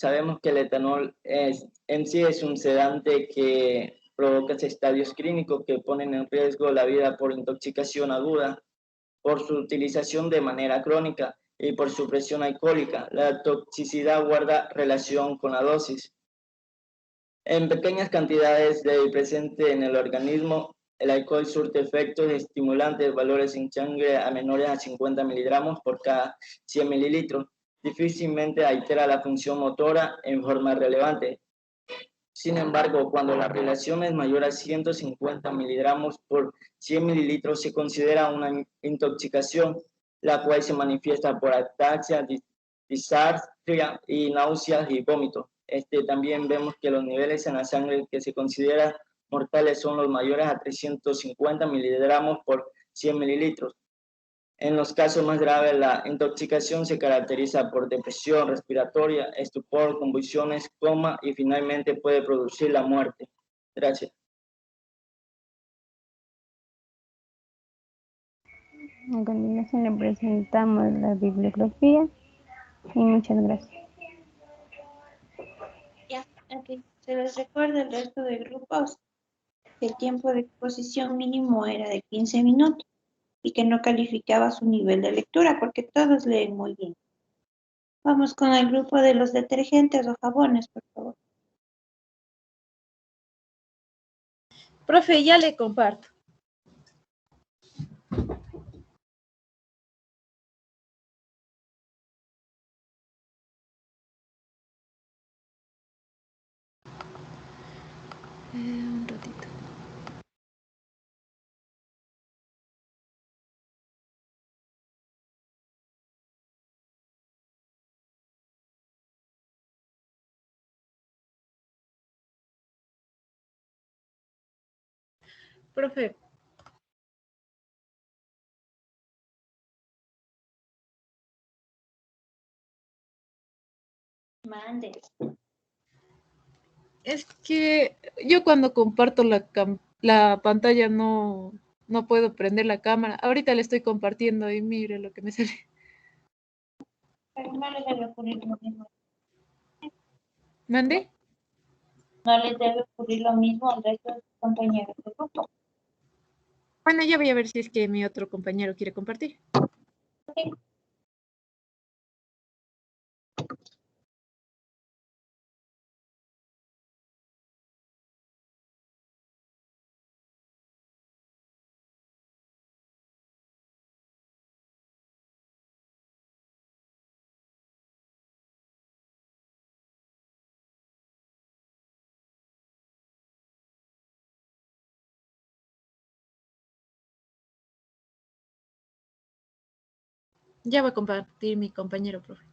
Sabemos que el etanol en sí es un sedante que provoca estadios clínicos que ponen en riesgo la vida por intoxicación aguda, por su utilización de manera crónica y por su presión alcohólica. La toxicidad guarda relación con la dosis. En pequeñas cantidades presente en el organismo, el alcohol surte efectos estimulantes, valores en sangre a menores a 50 miligramos por cada 100 mililitros. Difícilmente altera la función motora en forma relevante. Sin embargo, cuando la relación es mayor a 150 miligramos por 100 mililitros, se considera una intoxicación, la cual se manifiesta por ataxia, disartria y náuseas y vómitos. También vemos que los niveles en la sangre que se consideran mortales son los mayores a 350 miligramos por 100 mililitros. En los casos más graves, la intoxicación se caracteriza por depresión respiratoria, estupor, convulsiones, coma y finalmente puede producir la muerte. Gracias. A continuación le presentamos la bibliografía y muchas gracias. Ya, ok. Se les recuerda el resto de grupos que el tiempo de exposición mínimo era de 15 minutos y que no calificaba su nivel de lectura porque todos leen muy bien. Vamos con el grupo de los detergentes o jabones, por favor. Profe, ya le comparto. Un ratito. Profe. Mande. Es que yo cuando comparto la pantalla no puedo prender la cámara. Ahorita le estoy compartiendo y mire lo que me sale. Pero no les debe ocurrir lo mismo. ¿Mande? No les debe ocurrir lo mismo al resto de sus compañeros de grupo. Bueno, ya voy a ver si es que mi otro compañero quiere compartir. Okay. Ya va a compartir mi compañero, profe.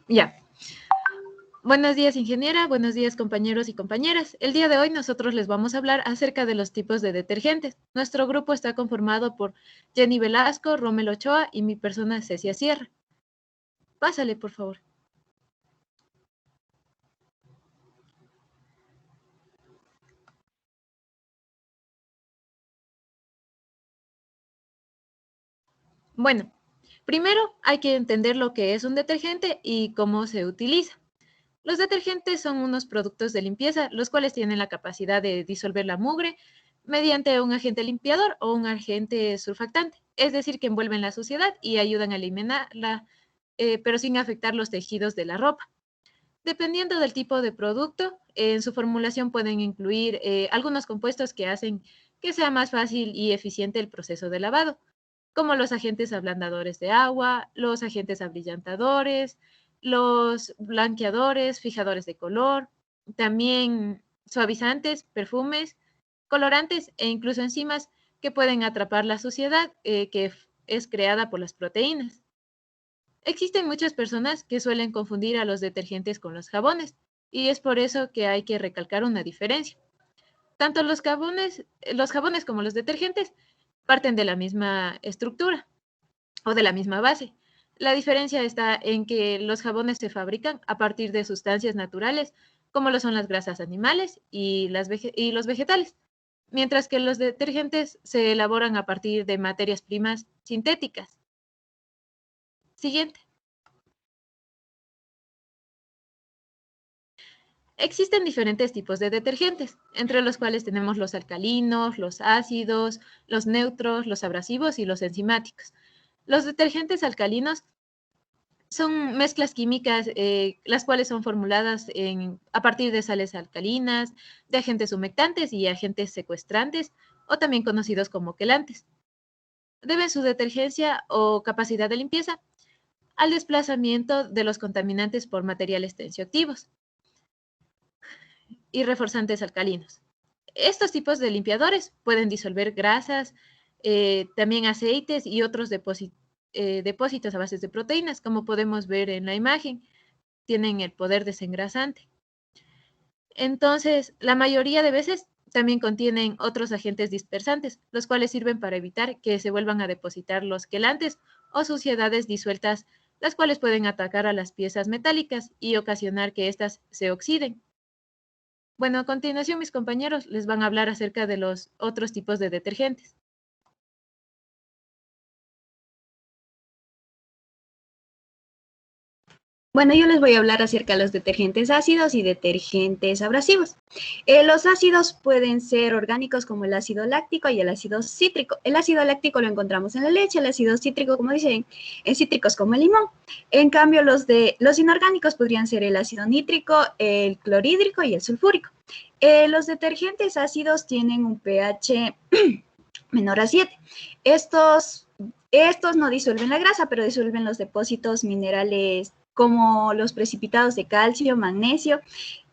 Ya. Buenos días, ingeniera. Buenos días, compañeros y compañeras. El día de hoy nosotros les vamos a hablar acerca de los tipos de detergentes. Nuestro grupo está conformado por Jenny Velasco, Romel Ochoa y mi persona Cecia Sierra. Pásale, por favor. Bueno, Primero, hay que entender lo que es un detergente y cómo se utiliza. Los detergentes son unos productos de limpieza, los cuales tienen la capacidad de disolver la mugre mediante un agente limpiador o un agente surfactante, es decir, que envuelven la suciedad y ayudan a eliminarla, pero sin afectar los tejidos de la ropa. Dependiendo del tipo de producto, en su formulación pueden incluir algunos compuestos que hacen que sea más fácil y eficiente el proceso de lavado, como los agentes ablandadores de agua, los agentes abrillantadores, los blanqueadores, fijadores de color, también suavizantes, perfumes, colorantes e incluso enzimas que pueden atrapar la suciedad que es creada por las proteínas. Existen muchas personas que suelen confundir a los detergentes con los jabones y es por eso que hay que recalcar una diferencia. Tanto los jabones como los detergentes parten de la misma estructura o de la misma base. La diferencia está en que los jabones se fabrican a partir de sustancias naturales, como lo son las grasas animales y los vegetales, mientras que los detergentes se elaboran a partir de materias primas sintéticas. Siguiente. Existen diferentes tipos de detergentes, entre los cuales tenemos los alcalinos, los ácidos, los neutros, los abrasivos y los enzimáticos. Los detergentes alcalinos son mezclas químicas, las cuales son formuladas a partir de sales alcalinas, de agentes humectantes y agentes secuestrantes, o también conocidos como quelantes. Deben su detergencia o capacidad de limpieza al desplazamiento de los contaminantes por materiales tensioactivos y reforzantes alcalinos. Estos tipos de limpiadores pueden disolver grasas, también aceites y otros depósitos a base de proteínas, como podemos ver en la imagen. Tienen el poder desengrasante. Entonces, la mayoría de veces también contienen otros agentes dispersantes, los cuales sirven para evitar que se vuelvan a depositar los quelantes o suciedades disueltas, las cuales pueden atacar a las piezas metálicas y ocasionar que éstas se oxiden. Bueno, a continuación mis compañeros les van a hablar acerca de los otros tipos de detergentes. Bueno, yo les voy a hablar acerca de los detergentes ácidos y detergentes abrasivos. Los ácidos pueden ser orgánicos como el ácido láctico y el ácido cítrico. El ácido láctico lo encontramos en la leche, el ácido cítrico, como dicen, en cítricos como el limón. En cambio, los inorgánicos podrían ser el ácido nítrico, el clorhídrico y el sulfúrico. Los detergentes ácidos tienen un pH menor a 7. Estos no disuelven la grasa, pero disuelven los depósitos minerales como los precipitados de calcio, magnesio,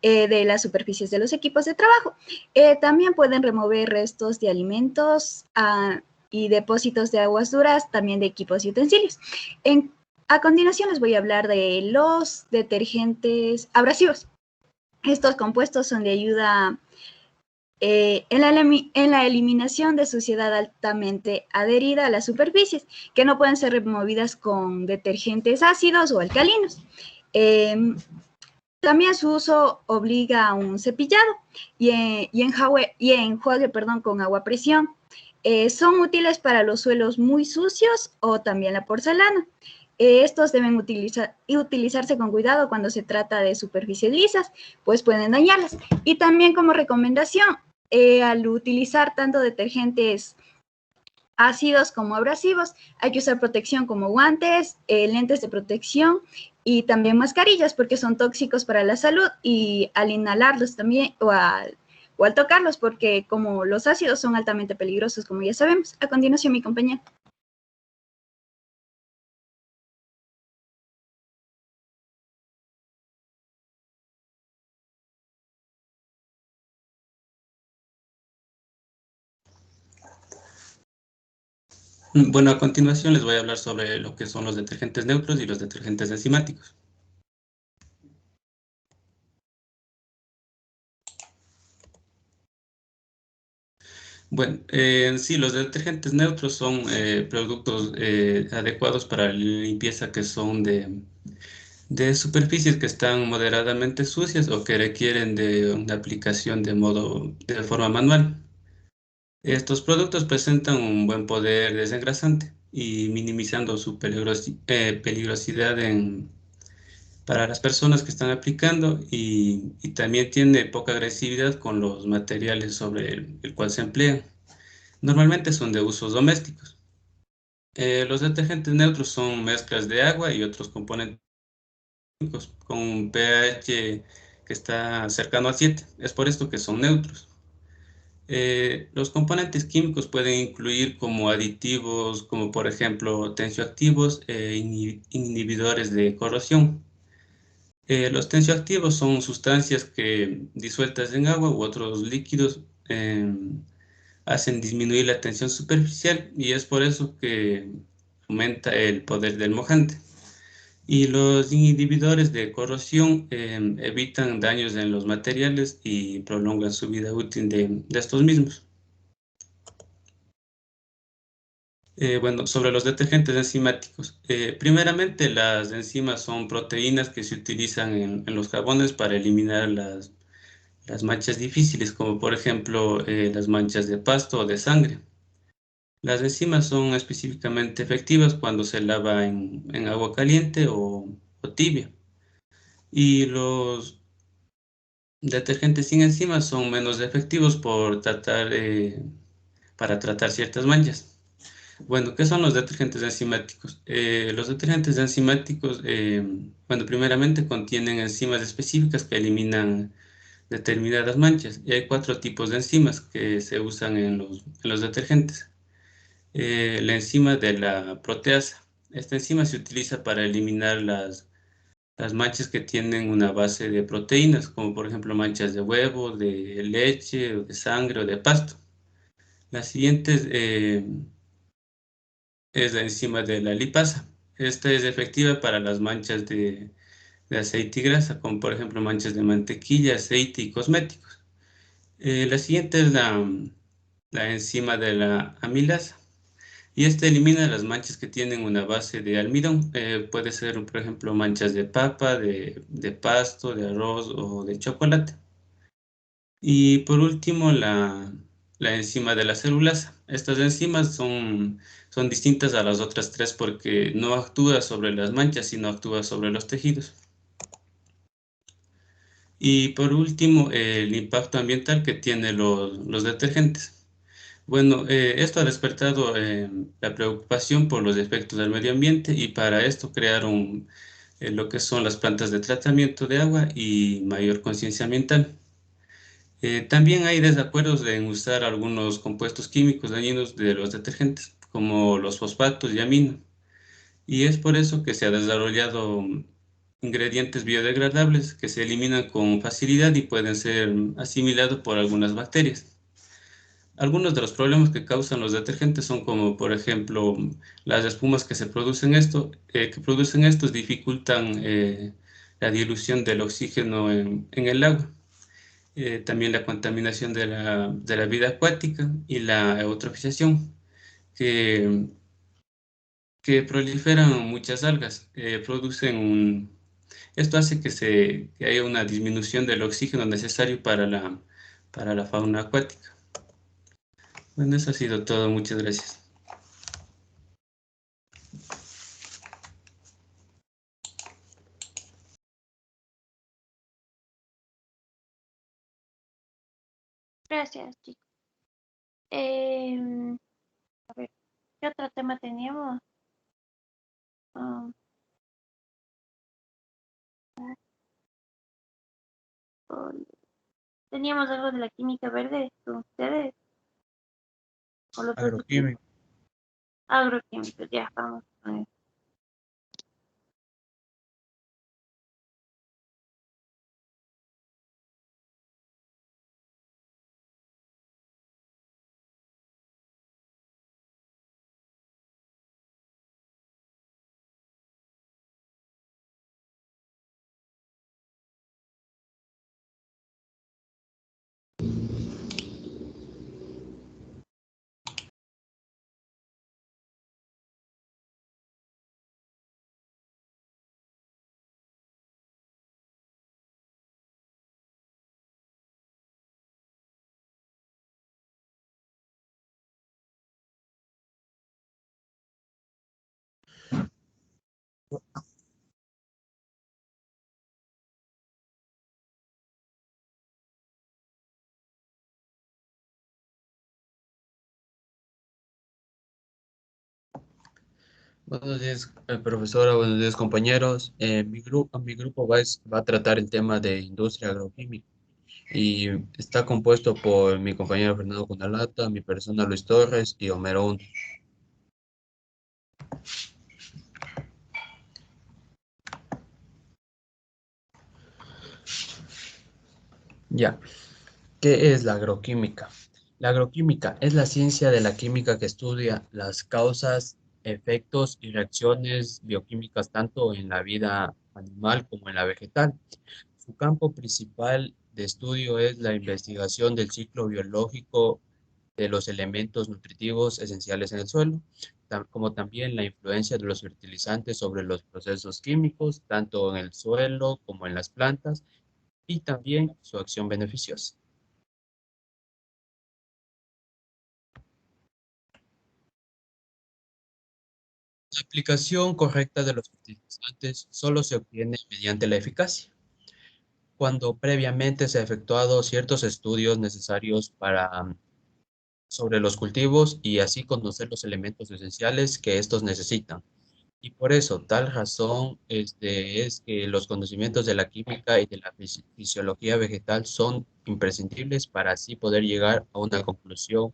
de las superficies de los equipos de trabajo. También pueden remover restos de alimentos y depósitos de aguas duras, también de equipos y utensilios. A continuación les voy a hablar de los detergentes abrasivos. Estos compuestos son de ayuda en la eliminación de suciedad altamente adherida a las superficies, que no pueden ser removidas con detergentes ácidos o alcalinos. También su uso obliga a un cepillado y enjuague con agua a presión. Son útiles para los suelos muy sucios o también la porcelana. Estos deben utilizarse con cuidado cuando se trata de superficies lisas, pues pueden dañarlas. Y también como recomendación, al utilizar tanto detergentes ácidos como abrasivos, hay que usar protección como guantes, lentes de protección y también mascarillas porque son tóxicos para la salud y al inhalarlos también o al tocarlos porque como los ácidos son altamente peligrosos como ya sabemos. A continuación mi compañera. Bueno, a continuación les voy a hablar sobre lo que son los detergentes neutros y los detergentes enzimáticos. Bueno, sí, los detergentes neutros son productos adecuados para la limpieza que son de superficies que están moderadamente sucias o que requieren de una aplicación de forma manual. Estos productos presentan un buen poder desengrasante. y minimizando su peligrosidad para las personas que están aplicando y también tiene poca agresividad con los materiales sobre el cual se emplean. Normalmente son de usos domésticos. Los detergentes neutros son mezclas de agua y otros componentes químicos con un pH que está cercano a 7. Es por esto que son neutros. Los componentes químicos pueden incluir como aditivos, como por ejemplo tensioactivos e inhibidores de corrosión. Los tensioactivos son sustancias que disueltas en agua u otros líquidos hacen disminuir la tensión superficial y es por eso que aumenta el poder del mojante. Y los inhibidores de corrosión evitan daños en los materiales y prolongan su vida útil de estos mismos. Bueno, sobre los detergentes enzimáticos. Primeramente, las enzimas son proteínas que se utilizan en los jabones para eliminar las manchas difíciles, como por ejemplo las manchas de pasto o de sangre. Las enzimas son específicamente efectivas cuando se lava en agua caliente o tibia. Y los detergentes sin enzimas son menos efectivos para tratar ciertas manchas. Bueno, ¿qué son los detergentes enzimáticos? Los detergentes enzimáticos, bueno, primeramente contienen enzimas específicas que eliminan determinadas manchas. Y hay 4 tipos de enzimas que se usan en los detergentes. La enzima de la proteasa. Esta enzima se utiliza para eliminar las manchas que tienen una base de proteínas, como por ejemplo manchas de huevo, de leche, o de sangre o de pasto. La siguiente es la enzima de la lipasa. Esta es efectiva para las manchas de aceite y grasa, como por ejemplo manchas de mantequilla, aceite y cosméticos. La siguiente es la enzima de la amilasa. Y esta elimina las manchas que tienen una base de almidón. Puede ser, por ejemplo, manchas de papa, de pasto, de arroz o de chocolate. Y por último, la enzima de la celulasa. Estas enzimas son distintas a las otras 3 porque no actúa sobre las manchas, sino actúa sobre los tejidos. Y por último, el impacto ambiental que tienen los detergentes. Bueno, esto ha despertado la preocupación por los efectos del medio ambiente y para esto crearon lo que son las plantas de tratamiento de agua y mayor conciencia ambiental. También hay desacuerdos en usar algunos compuestos químicos dañinos de los detergentes, como los fosfatos y amino. Y es por eso que se ha desarrollado ingredientes biodegradables que se eliminan con facilidad y pueden ser asimilados por algunas bacterias. Algunos de los problemas que causan los detergentes son como, por ejemplo, las espumas que producen estos dificultan la dilución del oxígeno en el agua. También la contaminación de la vida acuática y la eutrofización, que proliferan muchas algas. Esto hace que haya una disminución del oxígeno necesario para la fauna acuática. Bueno, eso ha sido todo. Muchas gracias. Gracias, chicos. A ver, ¿qué otro tema teníamos? Ah, teníamos algo de la química verde, con ustedes, o los dos Agroquímico. agroquímicos, ya, vamos con eso. Buenos días, profesora, buenos días, compañeros. Mi grupo va a tratar el tema de industria agroquímica y está compuesto por mi compañero Fernando Cunalata, mi persona Luis Torres y Homero Uno. Ya, ¿qué es la agroquímica? La agroquímica es la ciencia de la química que estudia las causas, efectos y reacciones bioquímicas tanto en la vida animal como en la vegetal. Su campo principal de estudio es la investigación del ciclo biológico de los elementos nutritivos esenciales en el suelo, como también la influencia de los fertilizantes sobre los procesos químicos, tanto en el suelo como en las plantas, y también su acción beneficiosa. La aplicación correcta de los fertilizantes solo se obtiene mediante la eficacia, cuando previamente se ha efectuado ciertos estudios necesarios sobre los cultivos y así conocer los elementos esenciales que estos necesitan. Y por eso, tal razón, es que los conocimientos de la química y de la fisiología vegetal son imprescindibles para así poder llegar a una conclusión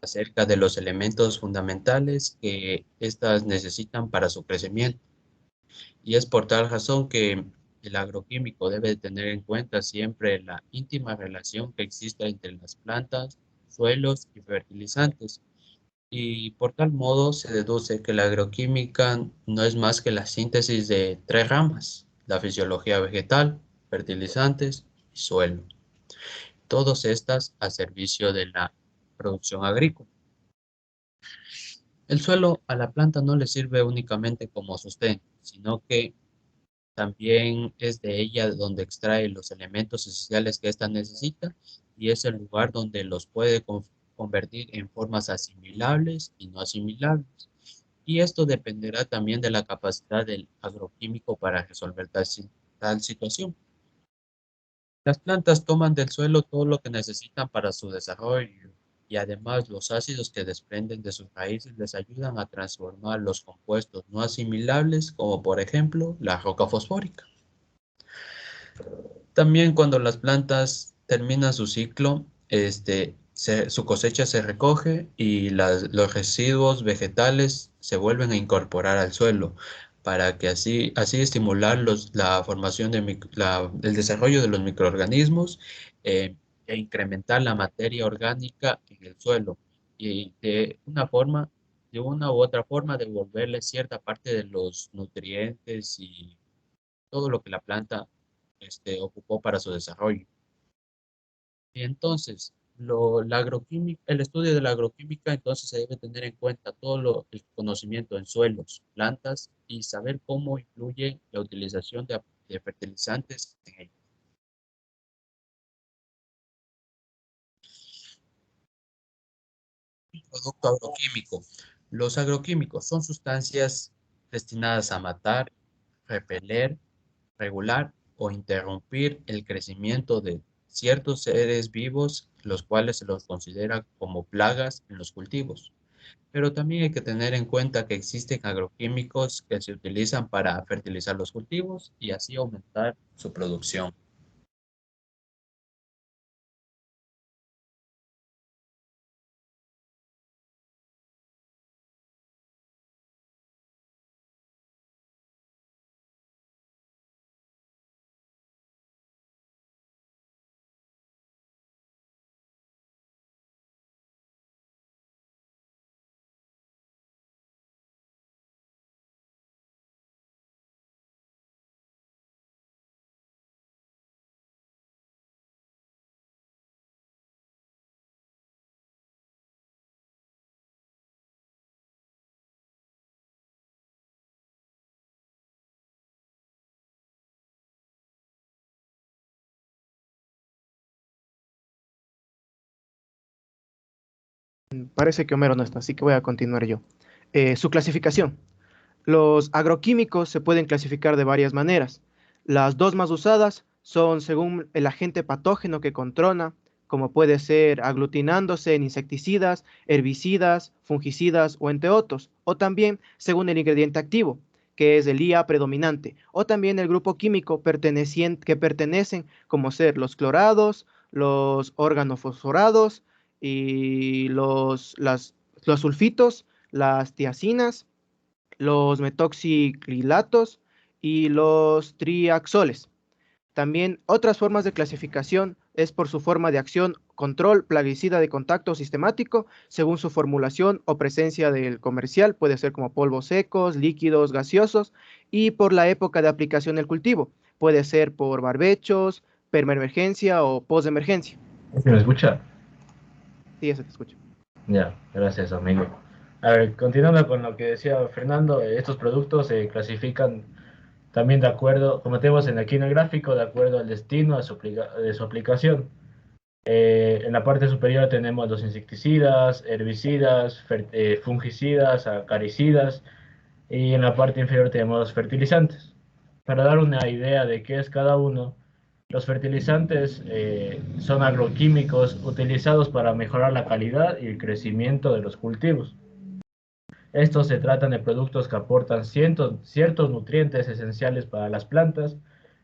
acerca de los elementos fundamentales que éstas necesitan para su crecimiento. Y es por tal razón que el agroquímico debe tener en cuenta siempre la íntima relación que existe entre las plantas, suelos y fertilizantes. Y por tal modo se deduce que la agroquímica no es más que la síntesis de tres ramas: la fisiología vegetal, fertilizantes y suelo. Todas estas a servicio de la producción agrícola. El suelo a la planta no le sirve únicamente como sostén, sino que también es de ella donde extrae los elementos esenciales que ésta necesita y es el lugar donde los puede convertir en formas asimilables y no asimilables. Y esto dependerá también de la capacidad del agroquímico para resolver tal situación. Las plantas toman del suelo todo lo que necesitan para su desarrollo y además los ácidos que desprenden de sus raíces les ayudan a transformar los compuestos no asimilables, como por ejemplo la roca fosfórica. También cuando las plantas terminan su ciclo, su cosecha se recoge y los residuos vegetales se vuelven a incorporar al suelo para que así estimular la formación el desarrollo de los microorganismos e incrementar la materia orgánica en el suelo y de una u otra forma devolverle cierta parte de los nutrientes y todo lo que la planta ocupó para su desarrollo. Y entonces, el estudio de la agroquímica, entonces se debe tener en cuenta el conocimiento en suelos, plantas y saber cómo influye la utilización de fertilizantes en ellos. Producto agroquímico. Los agroquímicos son sustancias destinadas a matar, repeler, regular o interrumpir el crecimiento de ciertos seres vivos, los cuales se los considera como plagas en los cultivos. Pero también hay que tener en cuenta que existen agroquímicos que se utilizan para fertilizar los cultivos y así aumentar su producción. Parece que Homero no está, así que voy a continuar yo. Su clasificación. Los agroquímicos se pueden clasificar de varias maneras. Las dos más usadas son según el agente patógeno que controla, como puede ser aglutinándose en insecticidas, herbicidas, fungicidas o entre otros, o también según el ingrediente activo, que es el IA predominante, o también el grupo químico que pertenecen como ser los clorados, los organofosforados y los sulfitos, las tiacinas, los metoxicrilatos y los triaxoles. También otras formas de clasificación es por su forma de acción, control, plaguicida de contacto sistemático, según su formulación o presencia del comercial, puede ser como polvos secos, líquidos, gaseosos, y por la época de aplicación del cultivo, puede ser por barbechos, permemergencia o postemergencia. ¿Se me escucha? Sí, eso te escucho. Ya, gracias, amigo. A ver, continuando con lo que decía Fernando, estos productos se clasifican también de acuerdo, como tenemos aquí en el gráfico, de acuerdo al destino de su aplicación. En la parte superior tenemos los insecticidas, herbicidas, fungicidas, acaricidas, y en la parte inferior tenemos los fertilizantes. Para dar una idea de qué es cada uno, los fertilizantes son agroquímicos utilizados para mejorar la calidad y el crecimiento de los cultivos. Estos se tratan de productos que aportan ciertos nutrientes esenciales para las plantas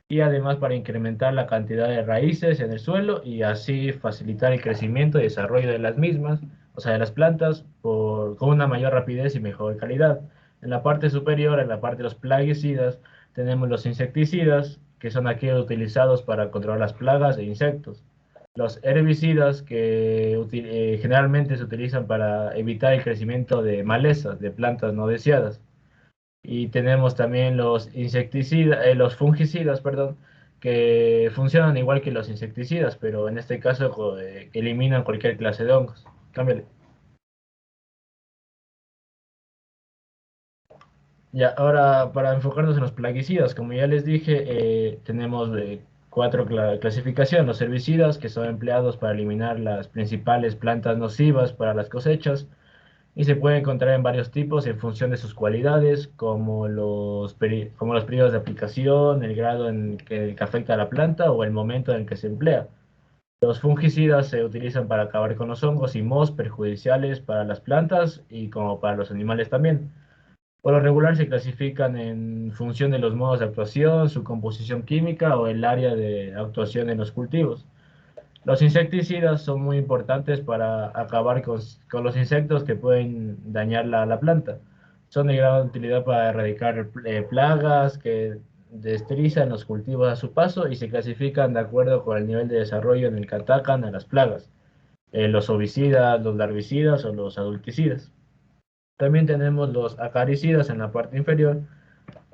y además para incrementar la cantidad de raíces en el suelo y así facilitar el crecimiento y desarrollo de las mismas, o sea, de las plantas, con una mayor rapidez y mejor calidad. En la parte superior, en la parte de los plaguicidas, tenemos los insecticidas, que son aquellos utilizados para controlar las plagas e insectos. Los herbicidas que generalmente se utilizan para evitar el crecimiento de malezas, de plantas no deseadas. Y tenemos también los fungicidas, perdón, que funcionan igual que los insecticidas, pero en este caso eliminan cualquier clase de hongos. Cámbiale. Ya, ahora para enfocarnos en los plaguicidas, como ya les dije, tenemos cuatro clasificaciones. Los herbicidas, que son empleados para eliminar las principales plantas nocivas para las cosechas, y se puede encontrar en varios tipos en función de sus cualidades, como los periodos de aplicación, el grado en que afecta a la planta o el momento en que se emplea. Los fungicidas se utilizan para acabar con los hongos y mohos perjudiciales para las plantas y como para los animales también. Por lo regular se clasifican en función de los modos de actuación, su composición química o el área de actuación en los cultivos. Los insecticidas son muy importantes para acabar con los insectos que pueden dañar la planta. Son de gran utilidad para erradicar plagas que destrozan los cultivos a su paso y se clasifican de acuerdo con el nivel de desarrollo en el que atacan a las plagas. Los ovicidas, los larvicidas o los adulticidas. También tenemos los acaricidas en la parte inferior,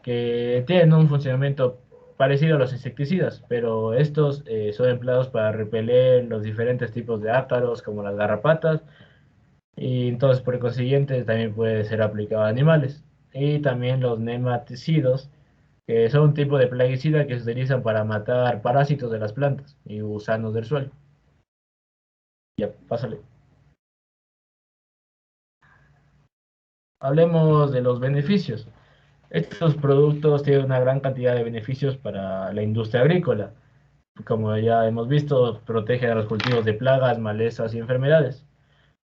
que tienen un funcionamiento parecido a los insecticidas, pero estos son empleados para repeler los diferentes tipos de ácaros, como las garrapatas, y entonces por consiguiente también puede ser aplicado a animales. Y también los nematicidos, que son un tipo de plaguicida que se utilizan para matar parásitos de las plantas y gusanos del suelo. Ya, pásale. Hablemos de los beneficios. Estos productos tienen una gran cantidad de beneficios para la industria agrícola. Como ya hemos visto, protegen a los cultivos de plagas, malezas y enfermedades.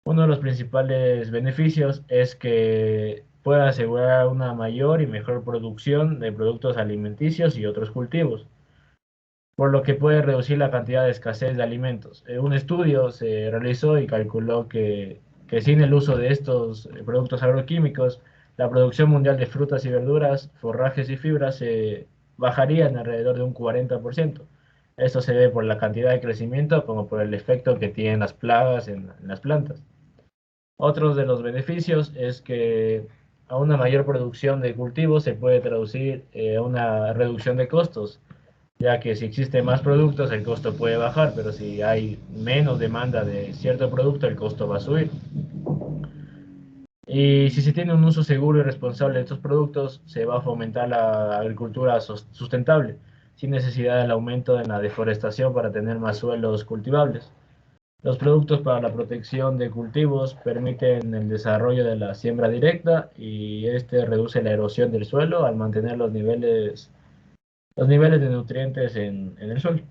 Uno de los principales beneficios es que puede asegurar una mayor y mejor producción de productos alimenticios y otros cultivos, por lo que puede reducir la cantidad de escasez de alimentos. Un estudio se realizó y calculó que sin el uso de estos productos agroquímicos, la producción mundial de frutas y verduras, forrajes y fibras se bajaría en alrededor de un 40%. Esto se debe por la cantidad de crecimiento como por el efecto que tienen las plagas en las plantas. Otro de los beneficios es que a una mayor producción de cultivos se puede traducir a una reducción de costos, ya que si existen más productos el costo puede bajar, pero si hay menos demanda de cierto producto el costo va a subir. Y si se tiene un uso seguro y responsable de estos productos, se va a fomentar la agricultura sustentable, sin necesidad del aumento en la deforestación para tener más suelos cultivables. Los productos para la protección de cultivos permiten el desarrollo de la siembra directa y este reduce la erosión del suelo al mantener los niveles de nutrientes en el suelo.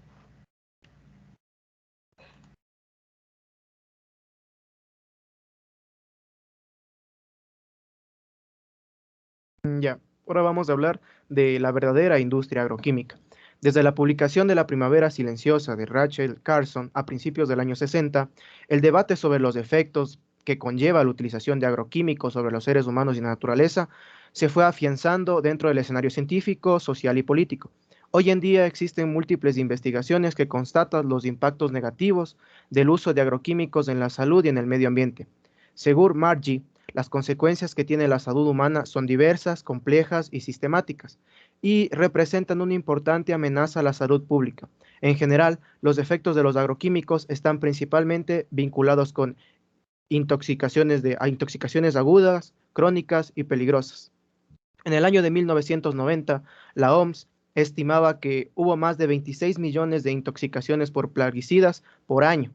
Ya, ahora vamos a hablar de la verdadera industria agroquímica. Desde la publicación de La Primavera Silenciosa de Rachel Carson a principios del año 60, el debate sobre los efectos que conlleva la utilización de agroquímicos sobre los seres humanos y la naturaleza se fue afianzando dentro del escenario científico, social y político. Hoy en día existen múltiples investigaciones que constatan los impactos negativos del uso de agroquímicos en la salud y en el medio ambiente. Según Margie, las consecuencias que tiene la salud humana son diversas, complejas y sistemáticas, y representan una importante amenaza a la salud pública. En general, los efectos de los agroquímicos están principalmente vinculados con intoxicaciones agudas, crónicas y peligrosas. En el año de 1990, la OMS estimaba que hubo más de 26 millones de intoxicaciones por plaguicidas por año,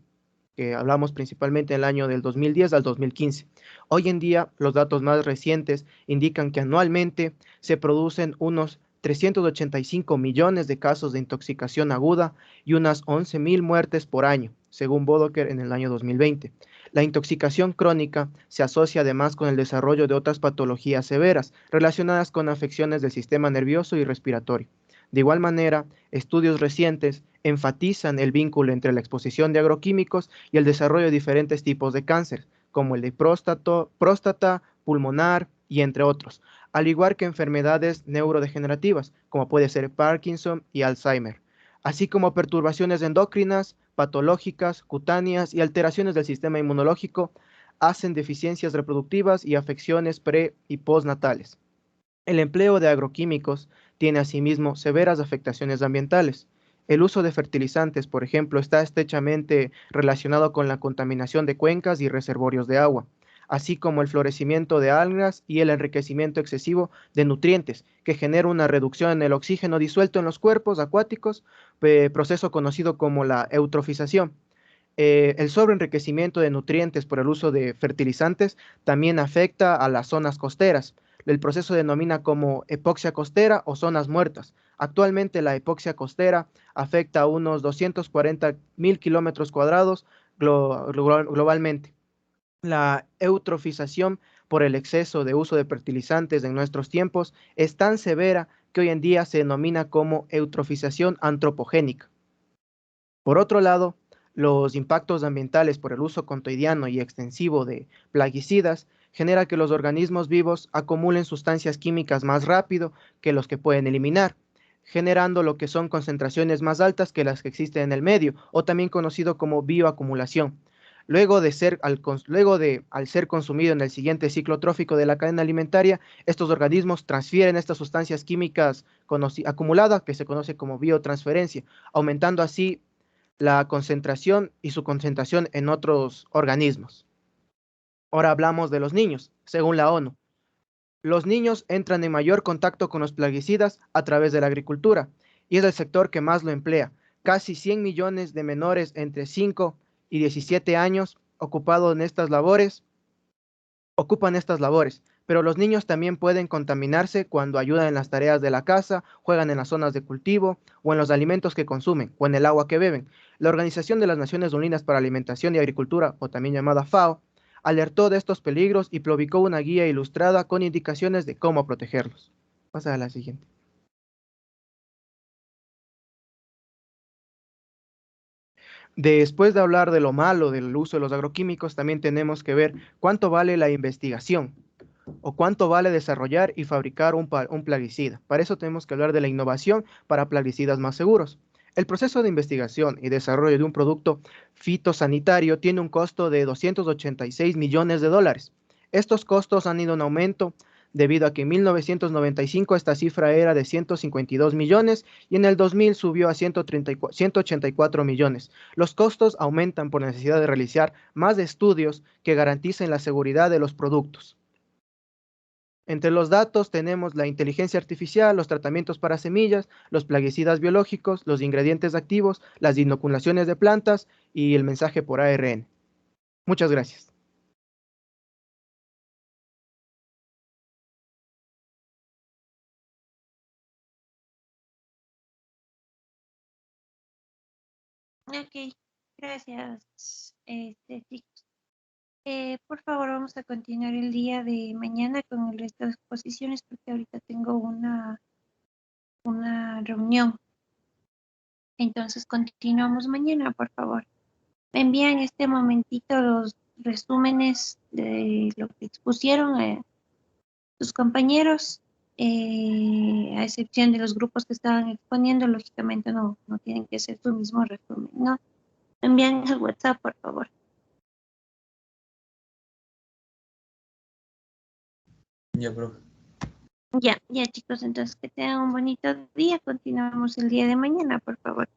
que hablamos principalmente del año del 2010 al 2015. Hoy en día, los datos más recientes indican que anualmente se producen unos 385 millones de casos de intoxicación aguda y unas 11.000 muertes por año, según Bodoker en el año 2020. La intoxicación crónica se asocia además con el desarrollo de otras patologías severas relacionadas con afecciones del sistema nervioso y respiratorio. De igual manera, estudios recientes enfatizan el vínculo entre la exposición de agroquímicos y el desarrollo de diferentes tipos de cáncer, como el de próstata, pulmonar y entre otros, al igual que enfermedades neurodegenerativas, como puede ser Parkinson y Alzheimer, así como perturbaciones endocrinas, patológicas, cutáneas y alteraciones del sistema inmunológico, hacen deficiencias reproductivas y afecciones pre- y postnatales. El empleo de agroquímicos tiene asimismo severas afectaciones ambientales. El uso de fertilizantes, por ejemplo, está estrechamente relacionado con la contaminación de cuencas y reservorios de agua, así como el florecimiento de algas y el enriquecimiento excesivo de nutrientes, que genera una reducción en el oxígeno disuelto en los cuerpos acuáticos, proceso conocido como la eutrofización. El sobreenriquecimiento de nutrientes por el uso de fertilizantes también afecta a las zonas costeras. El proceso se denomina como epoxia costera o zonas muertas. Actualmente la epoxia costera afecta a unos 240.000 kilómetros cuadrados globalmente. La eutrofización por el exceso de uso de fertilizantes en nuestros tiempos es tan severa que hoy en día se denomina como eutrofización antropogénica. Por otro lado, los impactos ambientales por el uso cotidiano y extensivo de plaguicidas genera que los organismos vivos acumulen sustancias químicas más rápido que los que pueden eliminar, generando lo que son concentraciones más altas que las que existen en el medio, o también conocido como bioacumulación. Al ser consumido en el siguiente ciclo trófico de la cadena alimentaria, estos organismos transfieren estas sustancias químicas acumuladas, que se conoce como biotransferencia, aumentando así la concentración y su concentración en otros organismos. Ahora hablamos de los niños, según la ONU. Los niños entran en mayor contacto con los plaguicidas a través de la agricultura y es el sector que más lo emplea. Casi 100 millones de menores entre 5 y 17 años ocupan estas labores, pero los niños también pueden contaminarse cuando ayudan en las tareas de la casa, juegan en las zonas de cultivo o en los alimentos que consumen o en el agua que beben. La Organización de las Naciones Unidas para la Alimentación y Agricultura, o también llamada FAO, alertó de estos peligros y publicó una guía ilustrada con indicaciones de cómo protegerlos. Pasa a la siguiente. Después de hablar de lo malo del uso de los agroquímicos, también tenemos que ver cuánto vale la investigación o cuánto vale desarrollar y fabricar un plaguicida. Para eso tenemos que hablar de la innovación para plaguicidas más seguros. El proceso de investigación y desarrollo de un producto fitosanitario tiene un costo de 286 millones de dólares. Estos costos han ido en aumento debido a que en 1995 esta cifra era de 152 millones y en el 2000 subió a 184 millones. Los costos aumentan por necesidad de realizar más estudios que garanticen la seguridad de los productos. Entre los datos tenemos la inteligencia artificial, los tratamientos para semillas, los plaguicidas biológicos, los ingredientes activos, las inoculaciones de plantas y el mensaje por ARN. Muchas gracias. Ok, gracias, chicos. Por favor, vamos a continuar el día de mañana con el resto de exposiciones porque ahorita tengo una reunión. Entonces, continuamos mañana, por favor. Me envían este momentito los resúmenes de lo que expusieron sus compañeros, a excepción de los grupos que estaban exponiendo, lógicamente no tienen que ser su mismo resumen, ¿no? Me envían al WhatsApp, por favor. Ya, profe. Ya, chicos, entonces que tengan un bonito día. Continuamos el día de mañana, por favor.